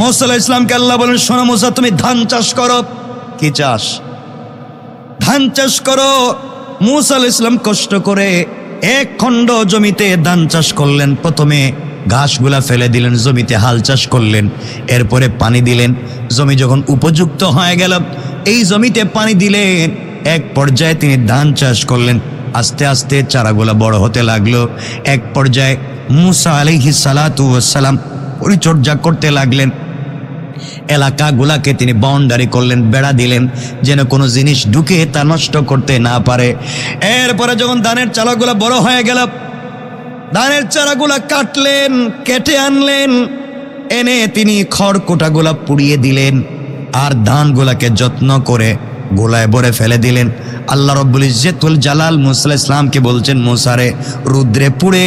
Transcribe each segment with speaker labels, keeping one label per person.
Speaker 1: মুসা আলাইহিস সালামকে আল্লাহ বলেন, শোনো মুসা, তুমি ধান চাষ করো। কি চাষ? ধান চাষ করো। মুসা আলাইহিস সালাম কষ্ট করে এক খণ্ড জমিতে ধান চাষ করলেন। প্রথমে ঘাসগুলা ফেলে দিলেন, জমিতে হাল চাষ করলেন, এরপরে পানি দিলেন। জমি যখন উপযুক্ত হয়ে গেল, এই জমিতে পানি দিলেন। এক পর্যায়ে তিনি ধান চাষ করলেন। আস্তে আস্তে চারাগুলা বড় হতে লাগলো। এক পর্যায়ে মুসা আলাইহিস সালাতু ওয়াস সালাম পরিচর্যা করতে লাগলেন। এলাকাগুলাকে তিনি বাউন্ডারি করলেন, বেড়া দিলেন, যেন কোনো জিনিস ঢুকে তা নষ্ট করতে না পারে। এরপরে যখন ধানের চারাগুলা বড় হয়ে গেল, ধানের চারাগুলা কাটলেন, কেটে আনলেন, এনে তিনি খড়কুটাগুলা পুড়িয়ে দিলেন, আর ধানগুলাকে যত্ন করে গোলায় ভরে ফেলে দিলেন। আল্লাহ রব্বুল ইজ্জতুল জালাল মুসা আলাইহিস সালামকে বলছেন, মুসারে, রুদ্রে পুড়ে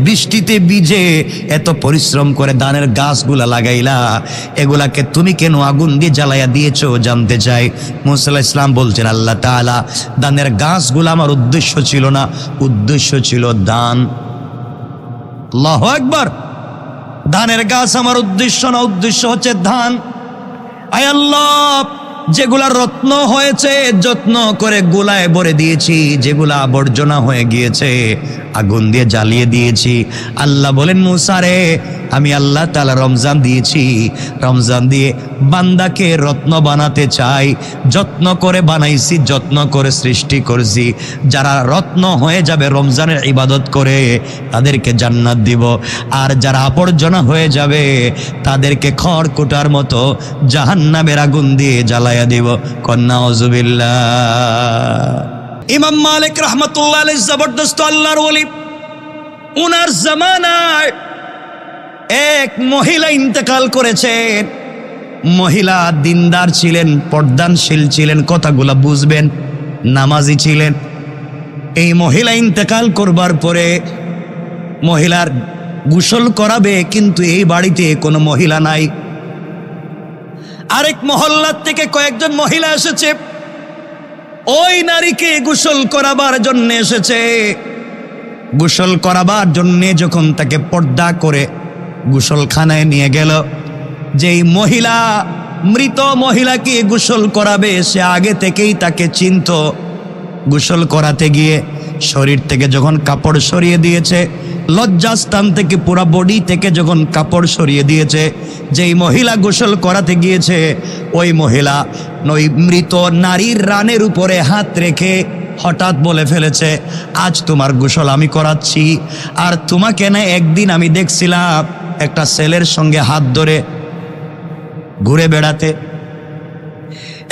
Speaker 1: বৃষ্টিতে ভিজে এত পরিশ্রম করে ধানের গাছগুলা লাগাইলা, এগুলাকে তুমি কেন আগুন দিয়ে জ্বালাইয়া দিয়েছো জানতে চাই। মুসা আলাইহিস সালাম বলছেন, আল্লাহ তাআলা, ধানের গাছগুলো আমার উদ্দেশ্য ছিল না, উদ্দেশ্য ছিল ধান। আল্লাহু আকবার। ধানের গাছ আমার উদ্দেশ্য না, উদ্দেশ্য হচ্ছে ধান। আয় আল্লাহ, যেগুলা রত্ন হয়েছে যত্ন করে গোলায় ভরে দিয়েছি, যেগুলা আবর্জনা হয়ে গিয়েছে আগুন দিয়ে জ্বালিয়ে দিয়েছি। আল্লাহ বলেন, মুসা রে, আমি আল্লাহ তাআলা রমজান দিয়েছি, রমজান দিয়ে বান্দাকে রত্ন বানাতে চাই। যত্ন করে বানাইছি, যত্ন করে সৃষ্টি করেছি। যারা রত্ন হয়ে যাবে রমজানের ইবাদত করে, তাদেরকে জান্নাত দিব। আর যারা আবর্জনা হয়ে যাবে, তাদেরকে খড়কুটার মতো জাহান্নামের আগুন দিয়ে জ্বালাইয়া দিব। কন্যা নাউজুবিল্লাহ। ইমাম মালিক রাহমাতুল্লাহ আলাইহি জবরদস্ত আল্লাহর ওলি, উনার জামানায় এক মহিলা ইন্তেকাল করেছেন। মহিলা দিনদার ছিলেন, পর্দানশীল ছিলেন, কথাগুলা বুঝবেন, নামাজি ছিলেন। এই মহিলা ইন্তেকাল করবার পরে মহিলার গোসল করাবে, কিন্তু এই বাড়িতে কোনো মহিলা নাই। আরেক মহল্লার থেকে কয়েকজন মহিলা এসেছে, ওই নারীকে গোসল করাবার জন্য এসেছে। গোসল করাবার জন্যে যখন তাকে পর্দা করে গোসলখানায় নিয়ে গেল, যেই মহিলা মৃত মহিলাকে গোসল করাবে, সে আগে থেকেই তাকে চিনত। গোসল করাতে গিয়ে শরীর থেকে যখন কাপড় সরিয়ে দিয়েছে, লজ্জাস্থান থেকে পুরা বডি থেকে যখন কাপড় সরিয়ে দিয়েছে, যেই মহিলা গোসল করাতে গিয়েছে, ওই মহিলা ওই মৃত নারীর রানের উপরে হাত রেখে হঠাৎ বলে ফেলেছে, আজ তোমার গোসল আমি করাচ্ছি। আর তোমাকে না একদিন আমি দেখছিলাম একটা ছেলের সঙ্গে হাত ধরে ঘুরে বেড়াতে,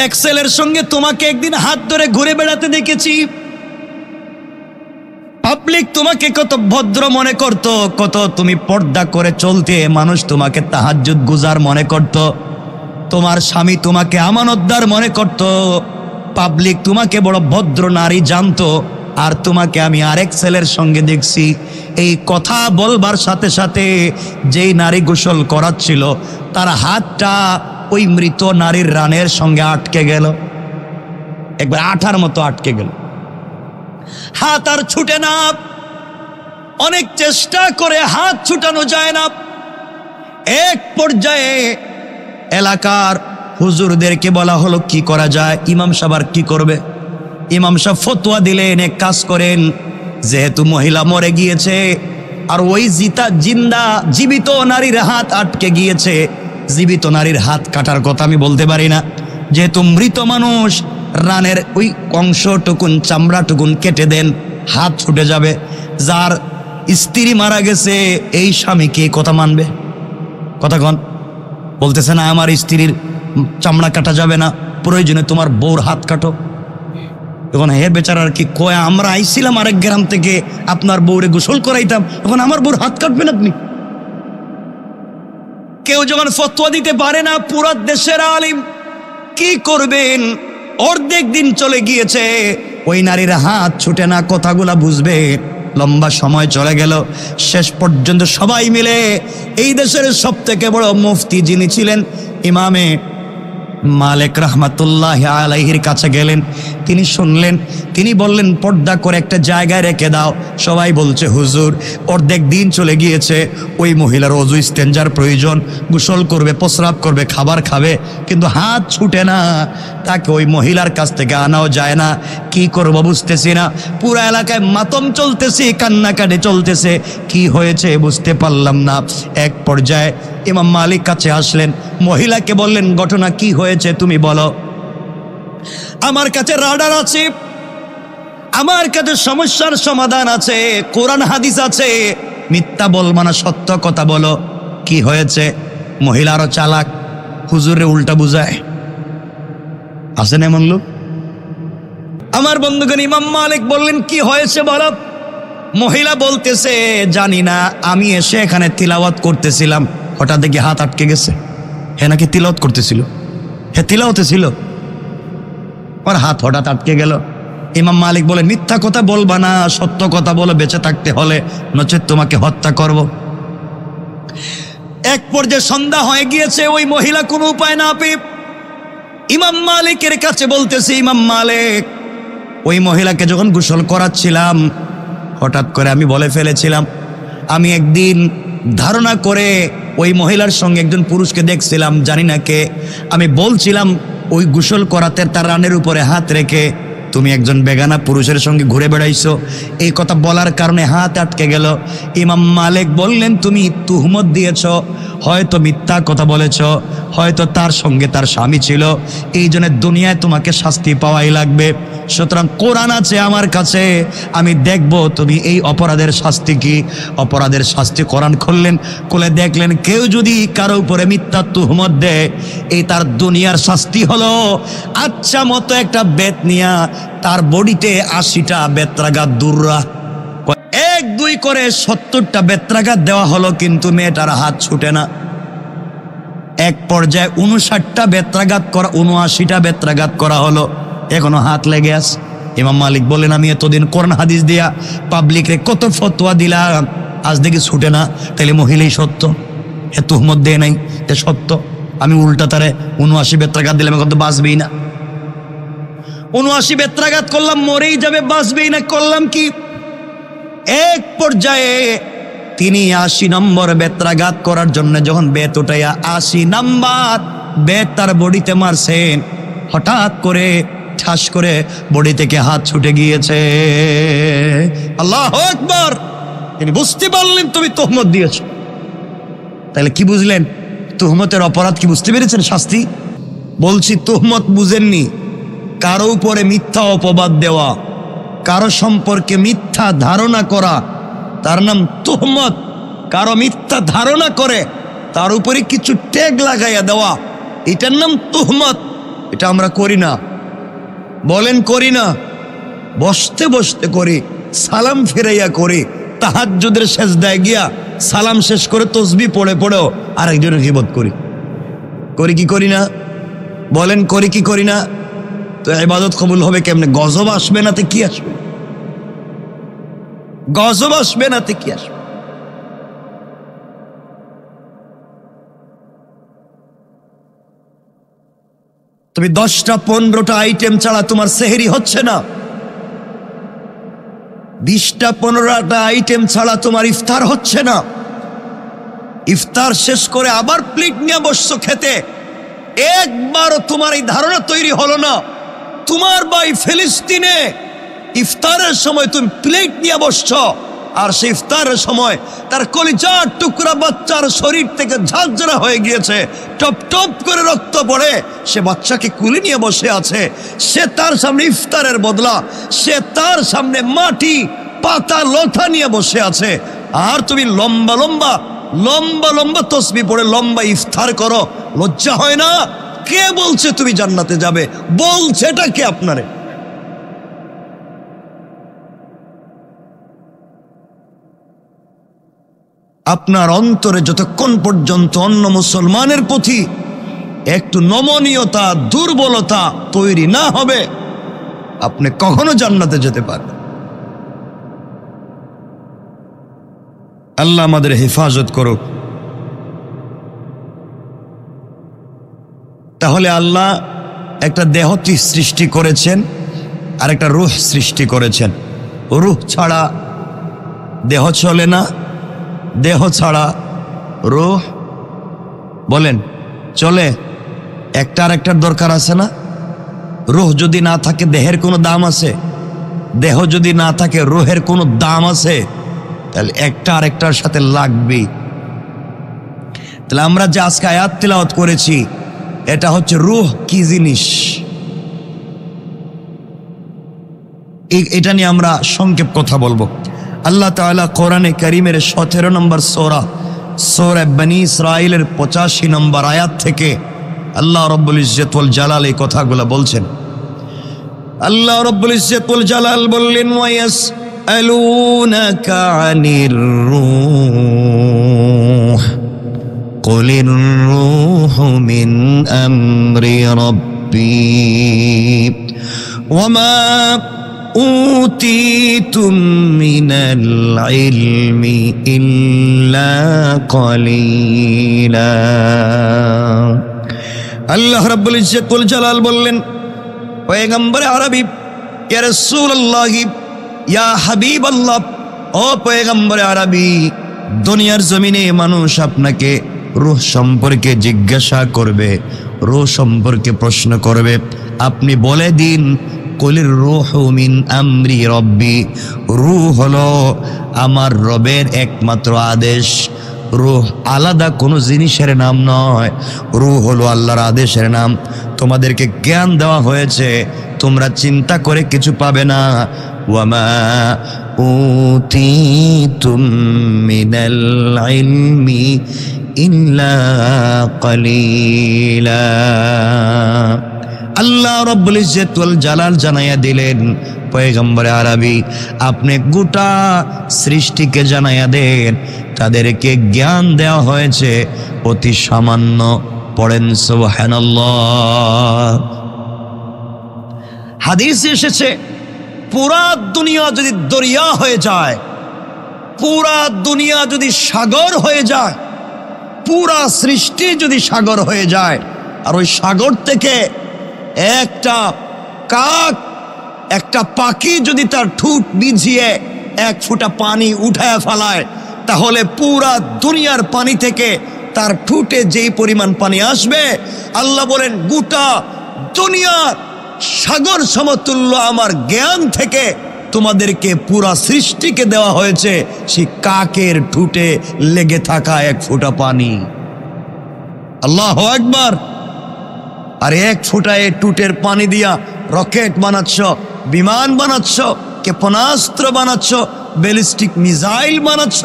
Speaker 1: এক ছেলের সঙ্গে তোমাকে একদিন হাত ধরে ঘুরে বেড়াতে দেখেছি। পাবলিক তোমাকে কত ভদ্র মনে করত, কত তুমি পর্দা করে চলতে, মানুষ তোমাকে তাহাজ্জুদ গুজার মনে করত, তোমার স্বামী তোমাকে আমানতদার মনে করত, পাবলিক তোমাকে বড় ভদ্র নারী জানতো। আর তোমাকে আমি আরেক ছেলের সঙ্গে দেখছি। এই কথা বলবার সাথে সাথে যেই নারী গোসল করাচ্ছিল, তার হাতটা ওই মৃত নারীর রানের সঙ্গে আটকে গেল, একবার আঠার মতো আটকে গেল। হাত আর ছুটে না, অনেক চেষ্টা করে হাত ছুটানো যায় না। এক পর্যায়ে এলাকার হুজুরদেরকে বলা হলো কি করা যায়। ইমাম সাহেব আর কি করবে? ইমাম সাহেব ফতোয়া দিলেন, এক কাজ করেন, যেহেতু মহিলা মরে গিয়েছে আর ওই জীবিত নারীর হাত আটকে গিয়েছে, জীবিত নারীর হাত কাটার কথা আমি বলতে পারি না, যেহেতু মৃত মানুষ, রানের ওই অংশটুকুন চামড়াটুকুন কেটে দেন, হাত ছুটে যাবে। যার স্ত্রী মারা গেছে, এই স্বামীকে কথা মানবে? কথা কন। বলতেছে না আমার স্ত্রীর চামড়া কাটা যাবে না, প্রয়োজনে তোমার বউর হাত কাটো। তখন হে বেচারার কি কয়, আমরা আইছিলাম আরেক গ্রাম থেকে আপনার বউরে গোসল করাইতাম, এখন আমার বউর হাত কাটবেন আপনি? কেউ যখন ফতোয়া দিতে পারে না, পুরো দেশের আলিম কি করবেন? অর্ধেক দিন চলে গিয়েছে, ওই নারীর হাত ছুটে না, কথাগুলা বুঝবে। লম্বা সময় চলে গেল, শেষ পর্যন্ত সবাই মিলে এই দেশের সব থেকে বড় মুফতি যিনি ছিলেন ইমামে মালিক রাহমাতুল্লাহ আলাইহির কাছে গেলেন। তিনি শুনলেন, তিনি বললেন পর্দা করে একটা জায়গায় রেখে দাও। সবাই বলছে হুজুর অর্ধেক দিন চলে গিয়েছে, ওই মহিলার অজু ইস্তেঞ্জার প্রয়োজন, গোসল করবে, প্রস্রাব করবে, খাবার খাবে, কিন্তু হাত ছুটে না, তাকে ওই মহিলার কাছ থেকে আনাও যায় না। কি করব বুঝতেছি না, পুরা এলাকায় মাতম চলতেছে, কান্নাকাটি চলতেছে, কি হয়েছে বুঝতে পারলাম না। এক পর্যায়ে ইমাম মালিক কাছে আসলেন, মহিলাকে বললেন ঘটনা কি হয়েছে তুমি বলো। আমার কাছে রাডার আছে, আমার কাছে সমস্যার সমাধান আছে, কোরআন হাদিস আছে, মিথ্যা বলবো না, সত্য কথা বলো, কি হয়েছে। মহিলা আরো চালাক, হুজুরে উল্টা বুঝায়। আসেন এমন লোক। আমার বন্ধুগণ, ইমাম মালিক বললেন কি হয়েছে বলো। মহিলা বলতেছে জানি না, আমি এসে এখানে তিলাওয়াত করতেছিলাম, হঠাৎ দেখি হাত আটকে গেছে। হে নাকি তিলাওয়াত করতেছিল, হে তিলাওয়াতে ছিল, ওর হাত হঠাৎ আটকে গেল। ইমাম মালিক বলে মিথ্যা কথা বলবা না, সত্য কথা বলো বেঁচে থাকতে হলে, নচেৎ তোমাকে হত্যা করব। এক পর্যায়ে সন্ধ্যা হয়ে গিয়েছে, ওই মহিলা কোনো উপায় না পেয়ে ইমাম মালিকের কাছে বলতেছে, ইমাম মালিক ওই মহিলাকে যখন গোসল করাচ্ছিলাম হঠাৎ করে আমি বলে ফেলেছিলাম, আমি একদিন ধারণা করে ওই মহিলার সঙ্গে একজন পুরুষকে দেখছিলাম, জানি না কে, আমি বলছিলাম ওই গোসল করাতে তার রানের উপরে হাত রেখে তুমি একজন বেগানা পুরুষের সঙ্গে ঘুরে বেড়াইছো, এই কথা বলার কারণে হাত আটকে গেল। ইমাম মালিক বললেন তুমি তুহমত দিয়েছ, হয়তো মিথ্যা কথা বলেছ, হয়তো তার সঙ্গে তার স্বামী ছিল, এই জন্য দুনিয়ায় তোমাকে শাস্তি পাওয়াই লাগবে। সুতরাং কোরআন আছে আমার কাছে, আমি দেখব তুমি এই অপরাধের শাস্তি কি। অপরাধের শাস্তি কোরআন খুললেন, খুলে দেখলেন কেউ যদি কারো উপরে মিথ্যা তুহমত দেয়, এই তার দুনিয়ার শাস্তি হলো আচ্ছা মতো একটা বেত নিয়া তার বডিতে 80টা বেত্রাঘাত দুর্রা, 1-2 করে 70টা বেত্রাঘাত দেওয়া হলো, কিন্তু মেয়েটার হাত ছুটে না। এক পর্যায়ে 59টা বেত্রাঘাত করা, 79টা বেত্রাঘাত করা হলো, এখনো হাত লেগে আছে। ইমাম মালিক বললেন আমি এতদিন কোরআন হাদিস দিয়া পাবলিকরে কত ফতোয়া দিলাম, আজ দেখি ছুটে না, তাহলে মহিলাই সত্য, এ তুহমত দেয় নাই, এ সত্য। আমি উল্টা তারে 79 বেত্রাঘাত দিলাম, এখন তো বাঁচবেই না। 79 বেত্রাঘাত করলাম, মরেই যাবে, বাঁচবেই না, করলাম কি। এক পর্যায়ে তিনি 80 নম্বর বেত্রাঘাত করার জন্য যখন বেত উঠাইয়া 80 নাম্বার বেত তার বডিতে মারছেন, হঠাৎ করে ঠাস করে বডি থেকে হাত ছুটে গিয়েছে। আল্লাহু আকবার। তিনি বুঝতে পারলেন তুমি তুহমত দিয়েছ। তাহলে কি বুঝলেন? তুহমতের অপরাধ কি বুঝতে পেরেছেন? শাস্তি বলছি, তুহমত বুঝেননি, কারো উপরে মিথ্যা অপবাদ দেওয়া, কারো সম্পর্কে মিথ্যা ধারণা করা, তার নাম তুহমত। কারো মিথ্যা ধারণা করে তার উপরে কিছু ট্যাগ লাগাইয়া দেওয়া, এটার নাম তুহমত। এটা আমরা করি না, বলেন করি না। বসতে বসতে করি, সালাম ফিরাইয়া করি, তাহাজ্জুদের সেজদায় গিয়া সালাম শেষ করে তসবিহ পড়ে পড়েও আরেকজনের গীবত করি। করি কি করি না? বলেন করি কি করি না? তো ইবাদত কবুল হবে কেমনে? গজব আসবে নাতে কি আসবে? গজব আসবে নাতে কি আসবে? তুমি 10টা 15টা আইটেম ছাড়া তোমার সেহরি হচ্ছে না, 20টা 15টা আইটেম ছাড়া তোমার ইফতার হচ্ছে না। ইফতার শেষ করে আবার প্লেট নিয়ে বসছো খেতে, একবারও তোমার এই ধারণা তৈরি হলো না তোমার ভাই ফিলিস্তিনে ইফতারের সময় তুমি প্লেট নিয়ে বসছো, আর সে ইফতারের সময় তার কলিজার টুকরা বাচ্চার শরীর থেকে ঝাঁঝরা হয়ে গিয়েছে, টপ টপ করে রক্ত পড়ে, সে বাচ্চাকে কুলে নিয়ে বসে আছে। সে তার সামনে ইফতারের বদলা সে তার সামনে মাটি পাতা লতা নিয়ে বসে আছে, আর তুমি লম্বা লম্বা লম্বা লম্বা তসবিহ পড়ে লম্বা ইফতার করো। লজ্জা হয় না? কে বলছে তুমি জান্নাতে যাবে? বলছে এটা কে আপনারে? আপনার অন্তরে যতক্ষণ পর্যন্ত অন্য মুসলমানের প্রতি একটু নমনীয়তা, দুর্বলতা তৈরি না হবে, আপনি কখনো জান্নাতে যেতে পারবেন। আল্লাহ আমাদের হেফাজত করুক। তাহলে আল্লাহ একটা দেহটি সৃষ্টি করেছেন আর একটা রূহ সৃষ্টি করেছেন। রূহ ছাড়া দেহ চলে না, দেহ ছাড়া রূহ বলেন চলে? একটা আর একটার দরকার আছে না? রূহ যদি না থাকে দেহের কোনো দাম আছে? দেহ যদি না থাকে রূহের কোনো দাম আছে? তাহলে একটা আর একটার সাথে লাগবেই। তাহলে আমরা যে আজকে আয়াত তিলাওয়াত করেছি এটা হচ্ছে রূহ কি জিনিস, এটা নিয়ে আমরা সংক্ষেপ কথা বলবো। আল্লাহ তাআলা কোরআনে কারীমের 17 নম্বর সূরা বনী ইসরাঈলের 85 নম্বর আয়াত থেকে আল্লাহ রাব্বুল ইজ্জত ওয়াল জালাল এই কথাগুলো বলছেন। আল্লাহ রাব্বুল ইজ্জত ওয়াল জালাল বললেন, ওয়ায়াসআলুনাকা আনির রূহ কুলির রূহু মিন আমরি রাব্বি ওয়ামা উতীতুম মিনাল ইলমি ইল্লা কলিলা। আল্লাহ রাব্বুল ইজ্জত ওয়াল জালাল বললেন, পয়গম্বর আরবি, ইয়া রাসূলুল্লাহ, ইয়া হাবিবাল্লাহ, ও পয়গম্বর আরবি, দুনিয়ার জমিনে মানুষ আপনাকে রূহ সম্পর্কে জিজ্ঞাসা করবে, রূহ সম্পর্কে প্রশ্ন করবে। আপনি বলে দিন, কুলির রূহু মিন আমরি রব্বি, রূহ হলো আমার রবের একমাত্র আদেশ। রূহ আলাদা কোনো জিনিসের নাম নয়, রূহ হলো আল্লাহর আদেশের নাম। তোমাদেরকে জ্ঞান দেওয়া হয়েছে, তোমরা চিন্তা করে কিছু পাবে না। ওয়ামা উতীতুম মিনাল ইলমি ইল্লা কলিলা। আল্লাহ রাব্বুল ইজ্জত ওয়াল জালাল জানাইয়া দিলেন, পয়গম্বর আরবি, আপনি গোটা সৃষ্টিকে জানাইয়া দেন তাদেরকে জ্ঞান দেওয়া হয়েছে অতি সামান্য। পড়েন সুবহানাল্লাহ। হাদিসে এসেছে, পুরা দুনিয়া যদি দরিয়া হয়ে যায়, পুরা দুনিয়া যদি সাগর হয়ে যায়, পুরা সৃষ্টি যদি সাগর হয়ে যায়, আর ওই সাগর থেকে একটা কাক, একটা পাখি যদি তার ঠোঁট বিছিয়ে 1 ফোঁটা পানি উঠায় ফেলায়, তাহলে পুরা দুনিয়ার পানি থেকে তার ঠোঁটে যেই পরিমাণ পানি আসবে, আল্লাহ বলেন গোটা দুনিয়ার সাগর সমতুল্য আমার জ্ঞান থেকে তোমাদেরকে পুরা সৃষ্টিকে দেওয়া হয়েছে সেই কাকের ঠোঁটে লেগে থাকা 1 ফোঁটা পানি। আল্লাহু আকবার। আর 1 ফোঁটা ঠোঁটের পানি দিয়া রকেট বানাচ্ছ, বিমান বানাচ্ছ, ক্ষেপণাস্ত্র বানাচ্ছ, ব্যালিস্টিক মিসাইল বানাচ্ছ,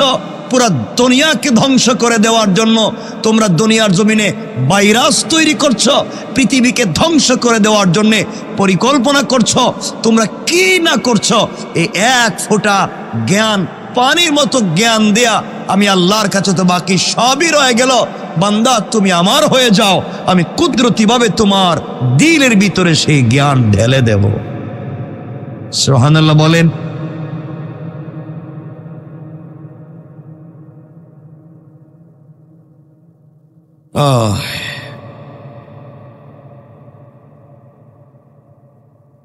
Speaker 1: পুরা দুনিয়াকে ধ্বংস করে দেওয়ার জন্য তোমরা দুনিয়ার জমিনে ভাইরাস তৈরি করছো, পৃথিবীকে ধ্বংস করে দেওয়ার জন্য পরিকল্পনা করছো। তোমরা কি না করছো, এই 1 ফোঁটা জ্ঞান, পানির মতো জ্ঞান দেয়া আমি আল্লাহর কাছে তো বাকি সবই রয়ে গেল। বান্দা তুমি আমার হয়ে যাও, আমি কুদরতিভাবে তোমার দিলের ভিতরে সেই জ্ঞান ঢেলে দেব। সুবহানাল্লাহ বলেন।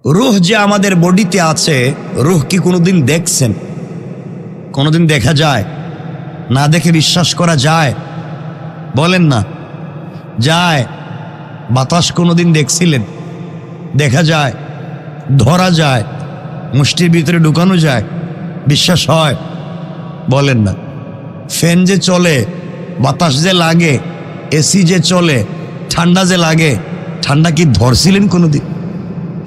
Speaker 1: রূহ যে আমাদের বডিতে আছে, রূহ কি কোনোদিন দেখছেন? কোনোদিন দেখা যায়? না দেখে বিশ্বাস করা যায়? বলেন না। যায়? বাতাস কোনোদিন দেখছিলেন? দেখা যায়, ধরা যায়, মুষ্টির ভিতরে ঢুকানো যায়, বিশ্বাস হয়? বলেন না। ফ্যান যে চলে, বাতাস যে লাগে, এসি যে চলে, ঠান্ডা যে লাগে, ঠান্ডা কি ধরছিলেন কোনোদিন?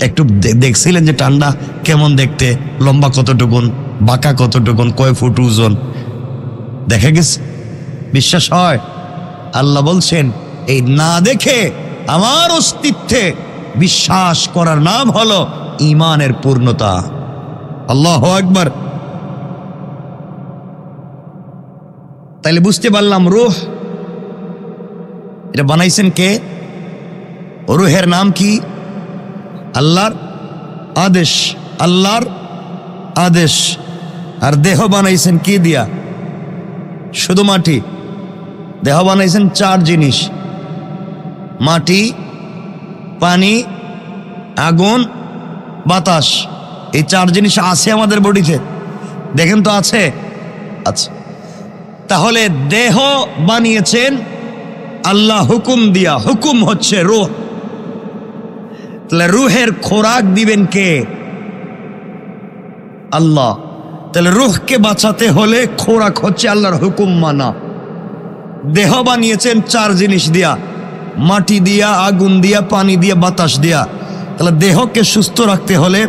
Speaker 1: একটু দেখছিলেন যে ঠান্ডা কেমন দেখতে, লম্বা কতটুকুন, বাঁকা কতটুকুন, কয় ফুট ওজন? দেখা গেছে? বিশ্বাস হয়? আল্লাহ বলছেন, এই না দেখে আমার অস্তিত্বে বিশ্বাস করার নাম হলো ঈমানের পূর্ণতা। আল্লাহু আকবার। তাইলে বুঝতে পারলাম রূহ এটা বানাইছেন কে? রূহের নাম কি? আল্লাহর আদেশ, আল্লাহর আদেশ। আর দেহ বানাইছেন কি দিয়া? শুধু মাটি। দেহ বানাইছেন 4 জিনিস, মাটি, পানি, আগুন, বাতাস, এই 4 জিনিস আছে আমাদের বডিতে। দেখেন তো আছে? আচ্ছা, তাহলে দেহ বানিয়েছেন আল্লাহ হুকুম দিয়া। হুকুম হচ্ছে রূহ। তাহলে রুহের খোরাক দিবেন কে? আল্লাহ। তাহলে রুহকে বাঁচাতে হলে খোরাক হচ্ছে আল্লাহর হুকুম মানা। দেহ বানিয়েছেন 4 জিনিস দিয়া, মাটি দিয়া, আগুন দিয়া, পানি দিয়া, বাতাস দিয়া। তাহলে দেহকে সুস্থ রাখতে হলে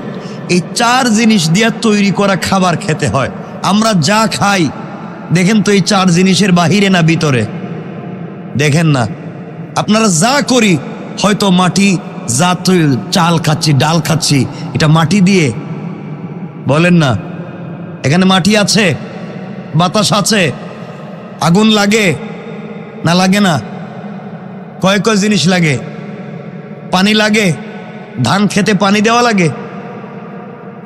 Speaker 1: এই 4 জিনিস দিয়া তৈরি করা খাবার খেতে হয়। আমরা যা খাই দেখেন তো এই 4 জিনিসের বাহিরে না ভিতরে? দেখেন না? আপনারা যা করি, হয়তো মাটি, যা চাল খাচ্ছি, ডাল খাচ্ছি, এটা মাটি দিয়ে। বলেন না? এখানে মাটি আছে, বাতাস আছে, আগুন লাগে না লাগে না? কয় কয় জিনিস লাগে? পানি লাগে, ধান খেতে পানি দেওয়া লাগে,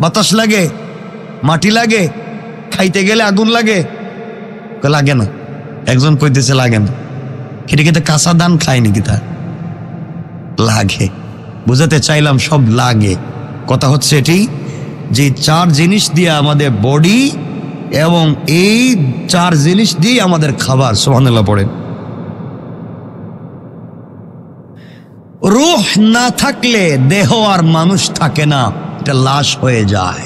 Speaker 1: বাতাস লাগে, মাটি লাগে, খাইতে গেলে আগুন লাগে। লাগে না? একজন কইতেছে লাগে না। এটা কিন্তু কাঁচা ধান খায় নাকি? তা লাগে। বুঝাতে চাইলাম সব লাগে। কথা হচ্ছে এটি যে 4 জিনিস দিয়ে আমাদের বডি, এবং এই 4 জিনিস দিয়ে আমাদের খাবার। সুবহানাল্লাহ পড়েন। রূহ না থাকলে দেহ আর মানুষ থাকে না, এটা লাশ হয়ে যায়।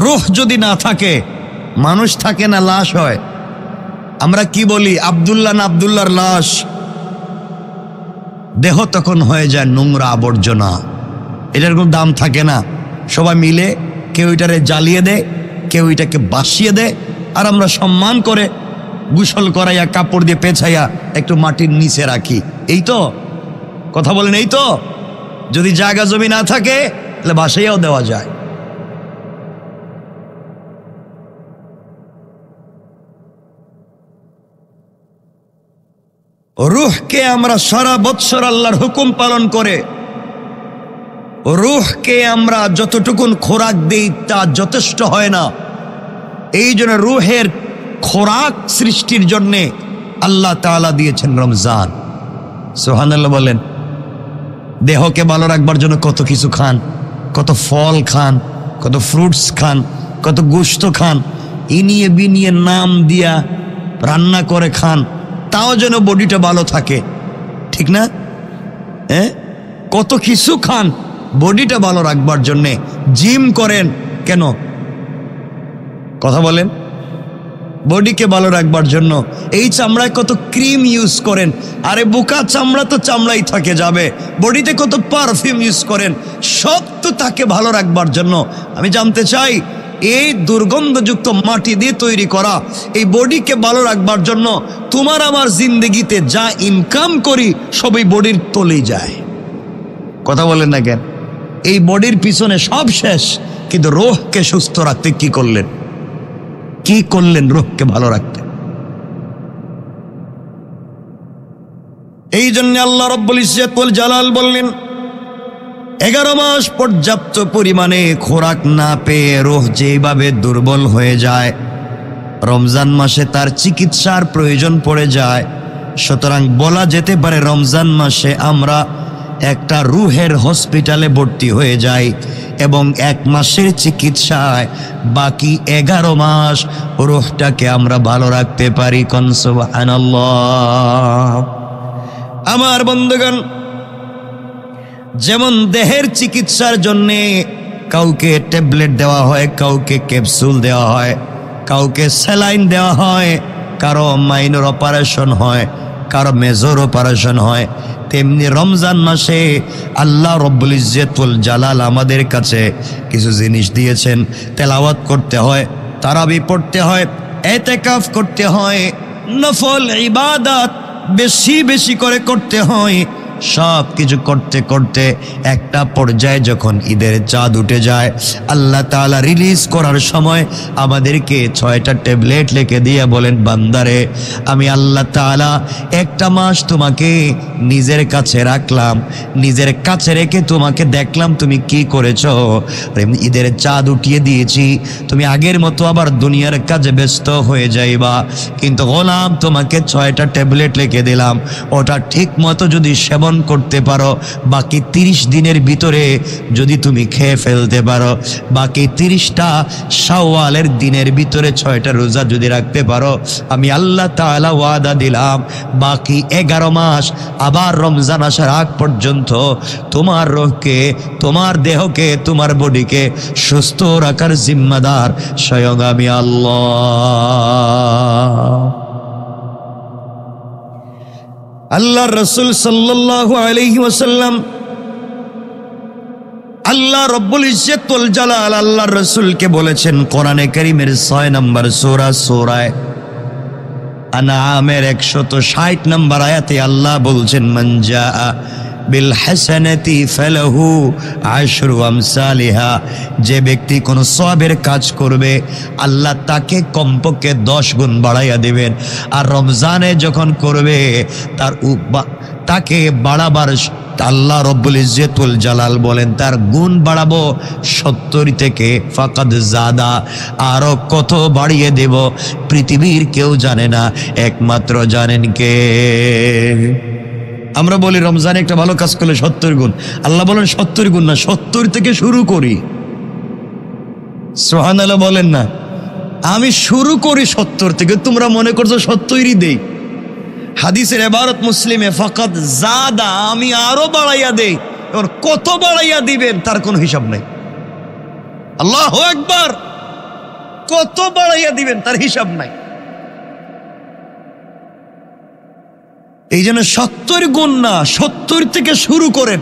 Speaker 1: রূহ যদি না থাকে, মানুষ থাকে না, লাশ হয়। আমরা কি বলি? আব্দুল্লাহ না আব্দুল্লাহর লাশ। দেহ তখন হয়ে যায় নোংরা আবর্জনা। এটার কোনো দাম থাকে না। সবাই মিলে কেউ এটারে জ্বালিয়ে দেয়, কেউ এটাকে বাসিয়ে দেয়, আর আমরা সম্মান করে গোসল করাইয়া, কাপড় দিয়ে পেছাইয়া একটু মাটির নিচে রাখি। এই তো কথা বলেন? এই তো। যদি জায়গা জমি না থাকে তাহলে বাসাইয়াও দেওয়া যায়। রূহকে আমরা সারা বৎসর আল্লাহর হুকুম পালন করে, রূহকে আমরা যতটুকুন খোরাক দেই তা যথেষ্ট হয় না। এই জন্য রূহের খোরাক সৃষ্টির জন্যে আল্লাহ তাআলা দিয়েছেন রমজান। সুবহানাল্লাহ বলেন। দেহকে ভালো রাখবার জন্য কত কিছু খান, কত ফল খান, কত ফ্রুটস খান, কত গোশত খান, ইনিয়ে বিনিয়ে নাম দিয়া রান্না করে খান, তাও যেন বডিটা ভালো থাকে। ঠিক না? কত কিছু খান বডিটা ভালো রাখবার জন্যে। জিম করেন কেন? কথা বলেন। বডিকে ভালো রাখবার জন্য। এই চামড়ায় কত ক্রিম ইউজ করেন। আরে বোকা, চামড়া তো চামড়াই থাকে যাবে। বডিতে কত পারফিউম ইউজ করেন, সব তো তাকে ভালো রাখবার জন্য। আমি জানতে চাই, এই দুর্গন্ধযুক্ত মাটি দিয়ে তৈরি করা এই বডিকে ভালো রাখবার জন্য তোমার আমার জিন্দগিতে যা ইনকাম করি সবই বডির তলেই যায়। কথা বলেন না কেন? এই বডির পিছনে সব শেষ, কিন্তু রূহকে সুস্থ রাখতে কি করলেন? কি করলেন রূহকে ভালো রাখতে? এই জন্য আল্লাহ রাব্বুল ইজ্জত ওয়াল জালাল বললেন, 11 মাস পর্যাপ্ত পরিমাণে খোরাক না পেয়ে রূহ যেভাবে দুর্বল হয়ে যায়, রমজান মাসে তার চিকিৎসার প্রয়োজন পড়ে যায়। সুতরাং বলা যেতে পারে রমজান মাসে আমরা একটা রূহের হসপিটালে ভর্তি হয়ে যাই, এবং 1 মাসের চিকিৎসায় বাকি 11 মাস রূহটাকে আমরা ভালো রাখতে পারি। কোন সুবহানাল্লাহ। আমার বন্ধুগণ, যেমন দেহের চিকিৎসার জন্যে কাউকে ট্যাবলেট দেওয়া হয়, কাউকে ক্যাপসুল দেওয়া হয়, কাউকে স্যালাইন দেওয়া হয়, কারো মাইনর অপারেশন হয়, কারো মেজর অপারেশন হয়, তেমনি রমজান মাসে আল্লাহ রব্বুল ইজ্জত ওয়াল জালাল আমাদের কাছে কিছু জিনিস দিয়েছেন। তেলাওয়াত করতে হয়, তারাবি পড়তে হয়, ইতিকাফ করতে হয়, নফল ইবাদত বেশি বেশি করে করতে হয়। সব কিছু করতে করতে একটা পর্যায়ে যখন ঈদের চাঁদ উঠে যায়, আল্লাহ তাআলা রিলিজ করার সময় আমাদেরকে 6টা ট্যাবলেট লিখে দিয়ে বলেন, বান্দারে আমি আল্লাহ তাআলা 1টা মাস তোমাকে নিজের কাছে রাখলাম, নিজের কাছে রেখে তোমাকে দেখলাম তুমি কি করেছো। ঈদের চাঁদ উঠিয়ে দিয়েছি, তুমি আগের মতো আবার দুনিয়ার কাজে ব্যস্ত হয়ে যাইবা, কিন্তু গোলাম তোমাকে 6টা ট্যাবলেট লিখে দিলাম, ওটা ঠিক মতো যদি সেবন সেবন করতে পারো, বাকি 30 দিনের ভিতরে যদি তুমি খেয়ে ফেলতে পারো, বাকি 30টা শাওয়ালের দিনের ভিতরে 6টা রোজা যদি রাখতে পারো, আমি আল্লাহ তাআলা ওয়াদা দিলাম বাকি 11 মাস আবার রমজান আসার আগ পর্যন্ত তোমার রোগকে, তোমার দেহকে, তোমার বডিকে সুস্থ রাখার জিম্মাদার স্বয়ং আমি আল্লাহ রাসূল সাল্লাল্লাহু আলাইহি ওয়াসাল্লাম, আল্লাহ রব্বুল ইজ্জতুল জালাল আল্লাহর রাসূলকে বলেছেন কোরআনে কারীমের 6 নম্বর সূরা আনআমের 160 নম্বর আয়াতে আল্লাহ বলছেন, মান জাআ বিল হাসানাতি ফালাহু আশরু আমসালিহা, যে ব্যক্তি কোনো সওয়াবের কাজ করবে আল্লাহ তাকে কমপক্ষে 10 গুণ বাড়াইয়া দেবেন। আর রমজানে যখন করবে তাকে বাড়াবার আল্লাহ রব্বুল ইজ্জতুল জালাল বলেন তার গুণ বাড়াবো 70 থেকে ফাকাদ জাদা, আরো কত বাড়িয়ে দেব পৃথিবীর কেউ জানে না, একমাত্র জানেন কে। আমরা বলি রমজানে একটা ভালো কাজ করলে 70 গুণ, আল্লাহ বলেন 70 গুণ না, 70 থেকে শুরু করি। সুবহানাল্লাহ বলেন না, আমি শুরু করি 70 থেকে, তোমরা মনে করছো 70ই দেই। হাদিসের ইবারত মুসলিমে ফাকাদ জাদা, আমি আরো বাড়াইয়া দেই। এবার কত বাড়াইয়া দিবেন তার কোনো হিসাব নাই। আল্লাহু আকবার, কত বাড়াইয়া দিবেন তার হিসাব নাই। এই জন্য 70 গুণ না, 70 থেকে শুরু করেন,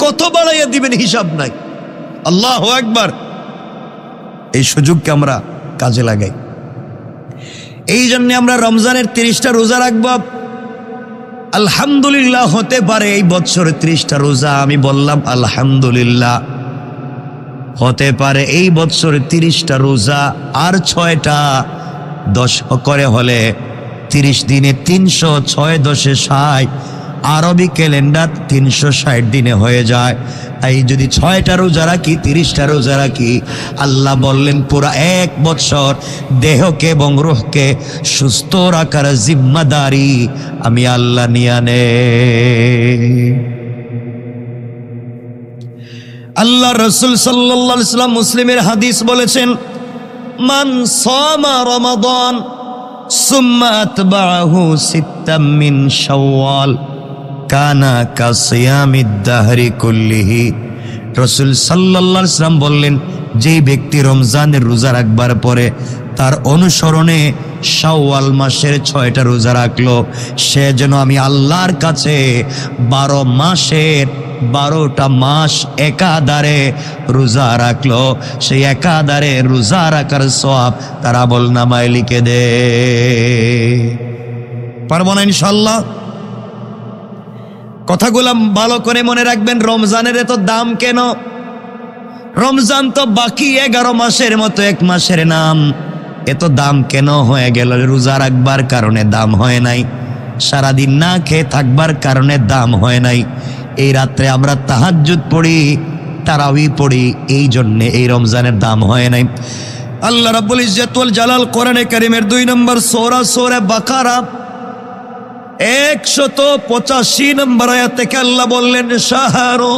Speaker 1: কত বাড়াইয়া দিবেন হিসাব নাই। আল্লাহু আকবার। এই সুযোগকে আমরা কাজে লাগাই। এই জন্য আমরা রমজানের 30টা রোজা রাখবো। আলহামদুলিল্লাহ, হতে পারে এই বছর 30টা রোজা, আমি বললাম আলহামদুলিল্লাহ, হতে পারে এই বছর 30টা রোজা আর 6টা 10 করে হলে 30 দিনে 306 10 60, আরবি ক্যালেন্ডার 360 দিনে হয়ে যায়। তাই যদি 6টা রোজা রাখি, 30টা রোজা রাখি, আল্লাহ বললেন পুরা 1 বছর দেহকে এবং রূহকে সুস্থ রাখার জিম্মাদারি আমি আল্লাহ নিয়ে নে। আল্লাহ রাসূল সাল্লাল্লাহু আলাইহি ওয়াসাল্লাম মুসলিমের হাদিস বলেছেন, মান সামা রমাদান সুম্মা আতবাহু সিত্তাম মিন শাওয়াল কানা কাসিয়ামিদ দাহরি কুল্লিহি। রাসূল সাল্লাল্লাহু আলাইহি ওয়াসাল্লাম বললেন, যেই ব্যক্তি রমজানের রোজা রাখবার পরে তার অনুসরণে শাওয়াল মাসের 6টা রোজা রাখলো, সে যেন আমি আল্লাহর কাছে 12 মাসের 12টা মাস একাধারে রোজা রাখলো, সেই একাধারে রোজা রাখার সওয়াব তার আমলনামায় লিখে দে। পারবো না ইনশাআল্লাহ? কথাগুলো ভালো করে মনে রাখবেন। রমজানের এত দাম কেন? রমজান তো বাকি 11 মাসের মতো 1 মাসের নাম। এত দাম কেন হয়ে গেল? রোজা রাখবার কারণে দাম হয় নাই, সারাদিন না খেয়ে থাকবার কারণে দাম হয় নাই। এই রাত্রে আমরা তাহাজ্জুদ পড়ি, তারাবি পড়ি, এই জন্যে এই রমজানের দাম হয় নাই। আল্লাহ রাব্বুল ইজ্জতুল জালাল কোরআনে কারীমের 2 নম্বর সূরা বাকারা 185 নম্বর আয়াত থেকে আল্লাহ বললেন, শাহরু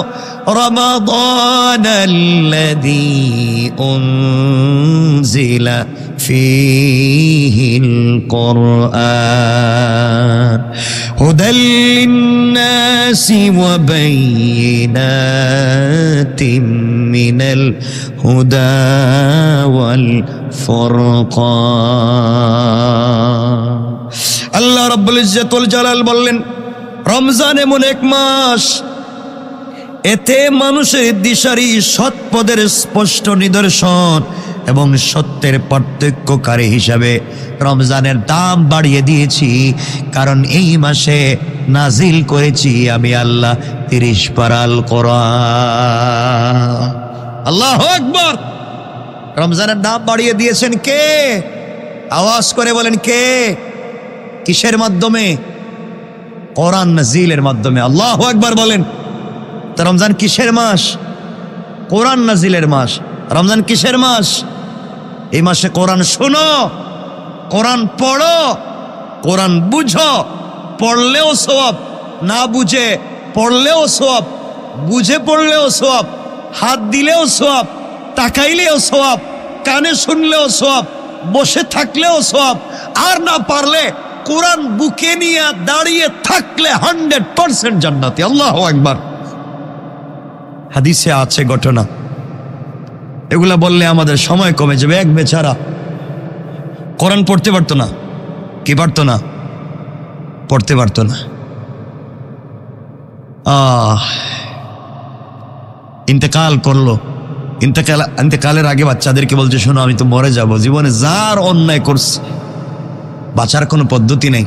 Speaker 1: রমাদানাল্লাযী উনজিলা ফীহিল কুরআন হুদাল লিন্নাসি ওয়া বাইয়িনাতিম মিনাল হুদা ওয়াল ফুরকান। আল্লাহ রাব্বুল ইজ্জতুল জালাল বললেন, রমজান এমন 1 মাস, এতে মানুষের দিশারি, সৎ পদের স্পষ্ট নিদর্শন এবং সত্যের পার্থক্যকারী হিসাবে রমজানের দাম বাড়িয়ে দিয়েছি। কারণ এই মাসে নাজিল করেছি আমি আল্লাহ 30 পারাল কোরআন। আল্লাহু আকবার। রমজানের দাম বাড়িয়ে দিয়েছেন কে? আওয়াজ করে বলেন কে? কিসের মাধ্যমে? কোরআন নাজিলের মাধ্যমে। আল্লাহু আকবার বলেন। তো রমজান কিসের মাস? কোরআন নাজিলের মাস। রমজান কিসের মাস? এই মাসে কোরআন শোনো, কোরআন পড়ো, কোরআন বুঝো। পড়লেও সওয়াব, না বুঝে পড়লেও সওয়াব, বুঝে পড়লেও সওয়াব, হাত দিলেও সওয়াব, তাকাইলেও সওয়াব, কানে শুনলেও সওয়াব, বসে থাকলেও সওয়াব, আর না পারলে কোরআন বুকে নিয়ে দাঁড়িয়ে থাকলে 100% জান্নাতি। আল্লাহু আকবার। হাদিসে আছে ঘটনা, এগুলা বললে আমাদের সময় কমে যাবে। এক বেচারা কোরআন পড়তে পারতো না। কি পারতো না? পড়তে পারতো না। ইন্তেকাল করলো। ইন্তেকালের আগে বাচ্চাদেরকে বলছে, শোনো আমি তো মরে যাব, জীবনে যার অন্যায় করছি বাঁচার কোনো পদ্ধতি নেই,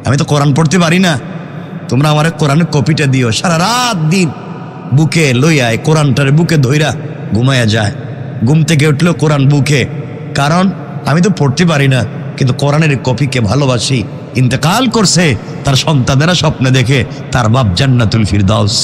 Speaker 1: আমি তো কোরআন পড়তে পারি না, তোমরা আমার কোরআনের কপিটা দিও। সারা রাত দিন বুকে লইয়ায় কোরআনটারে বুকে ধইরা ঘুমাইয়া যায়। ঘুম থেকে উঠলেও কোরআন বুকে, কারণ আমি তো পড়তে পারি না, কিন্তু কোরআনের কপিকে ভালোবাসি। ইন্তেকাল করছে, তার সন্তানেরা স্বপ্নে দেখে তার বাপ জান্নাতুল ফিরদাউস।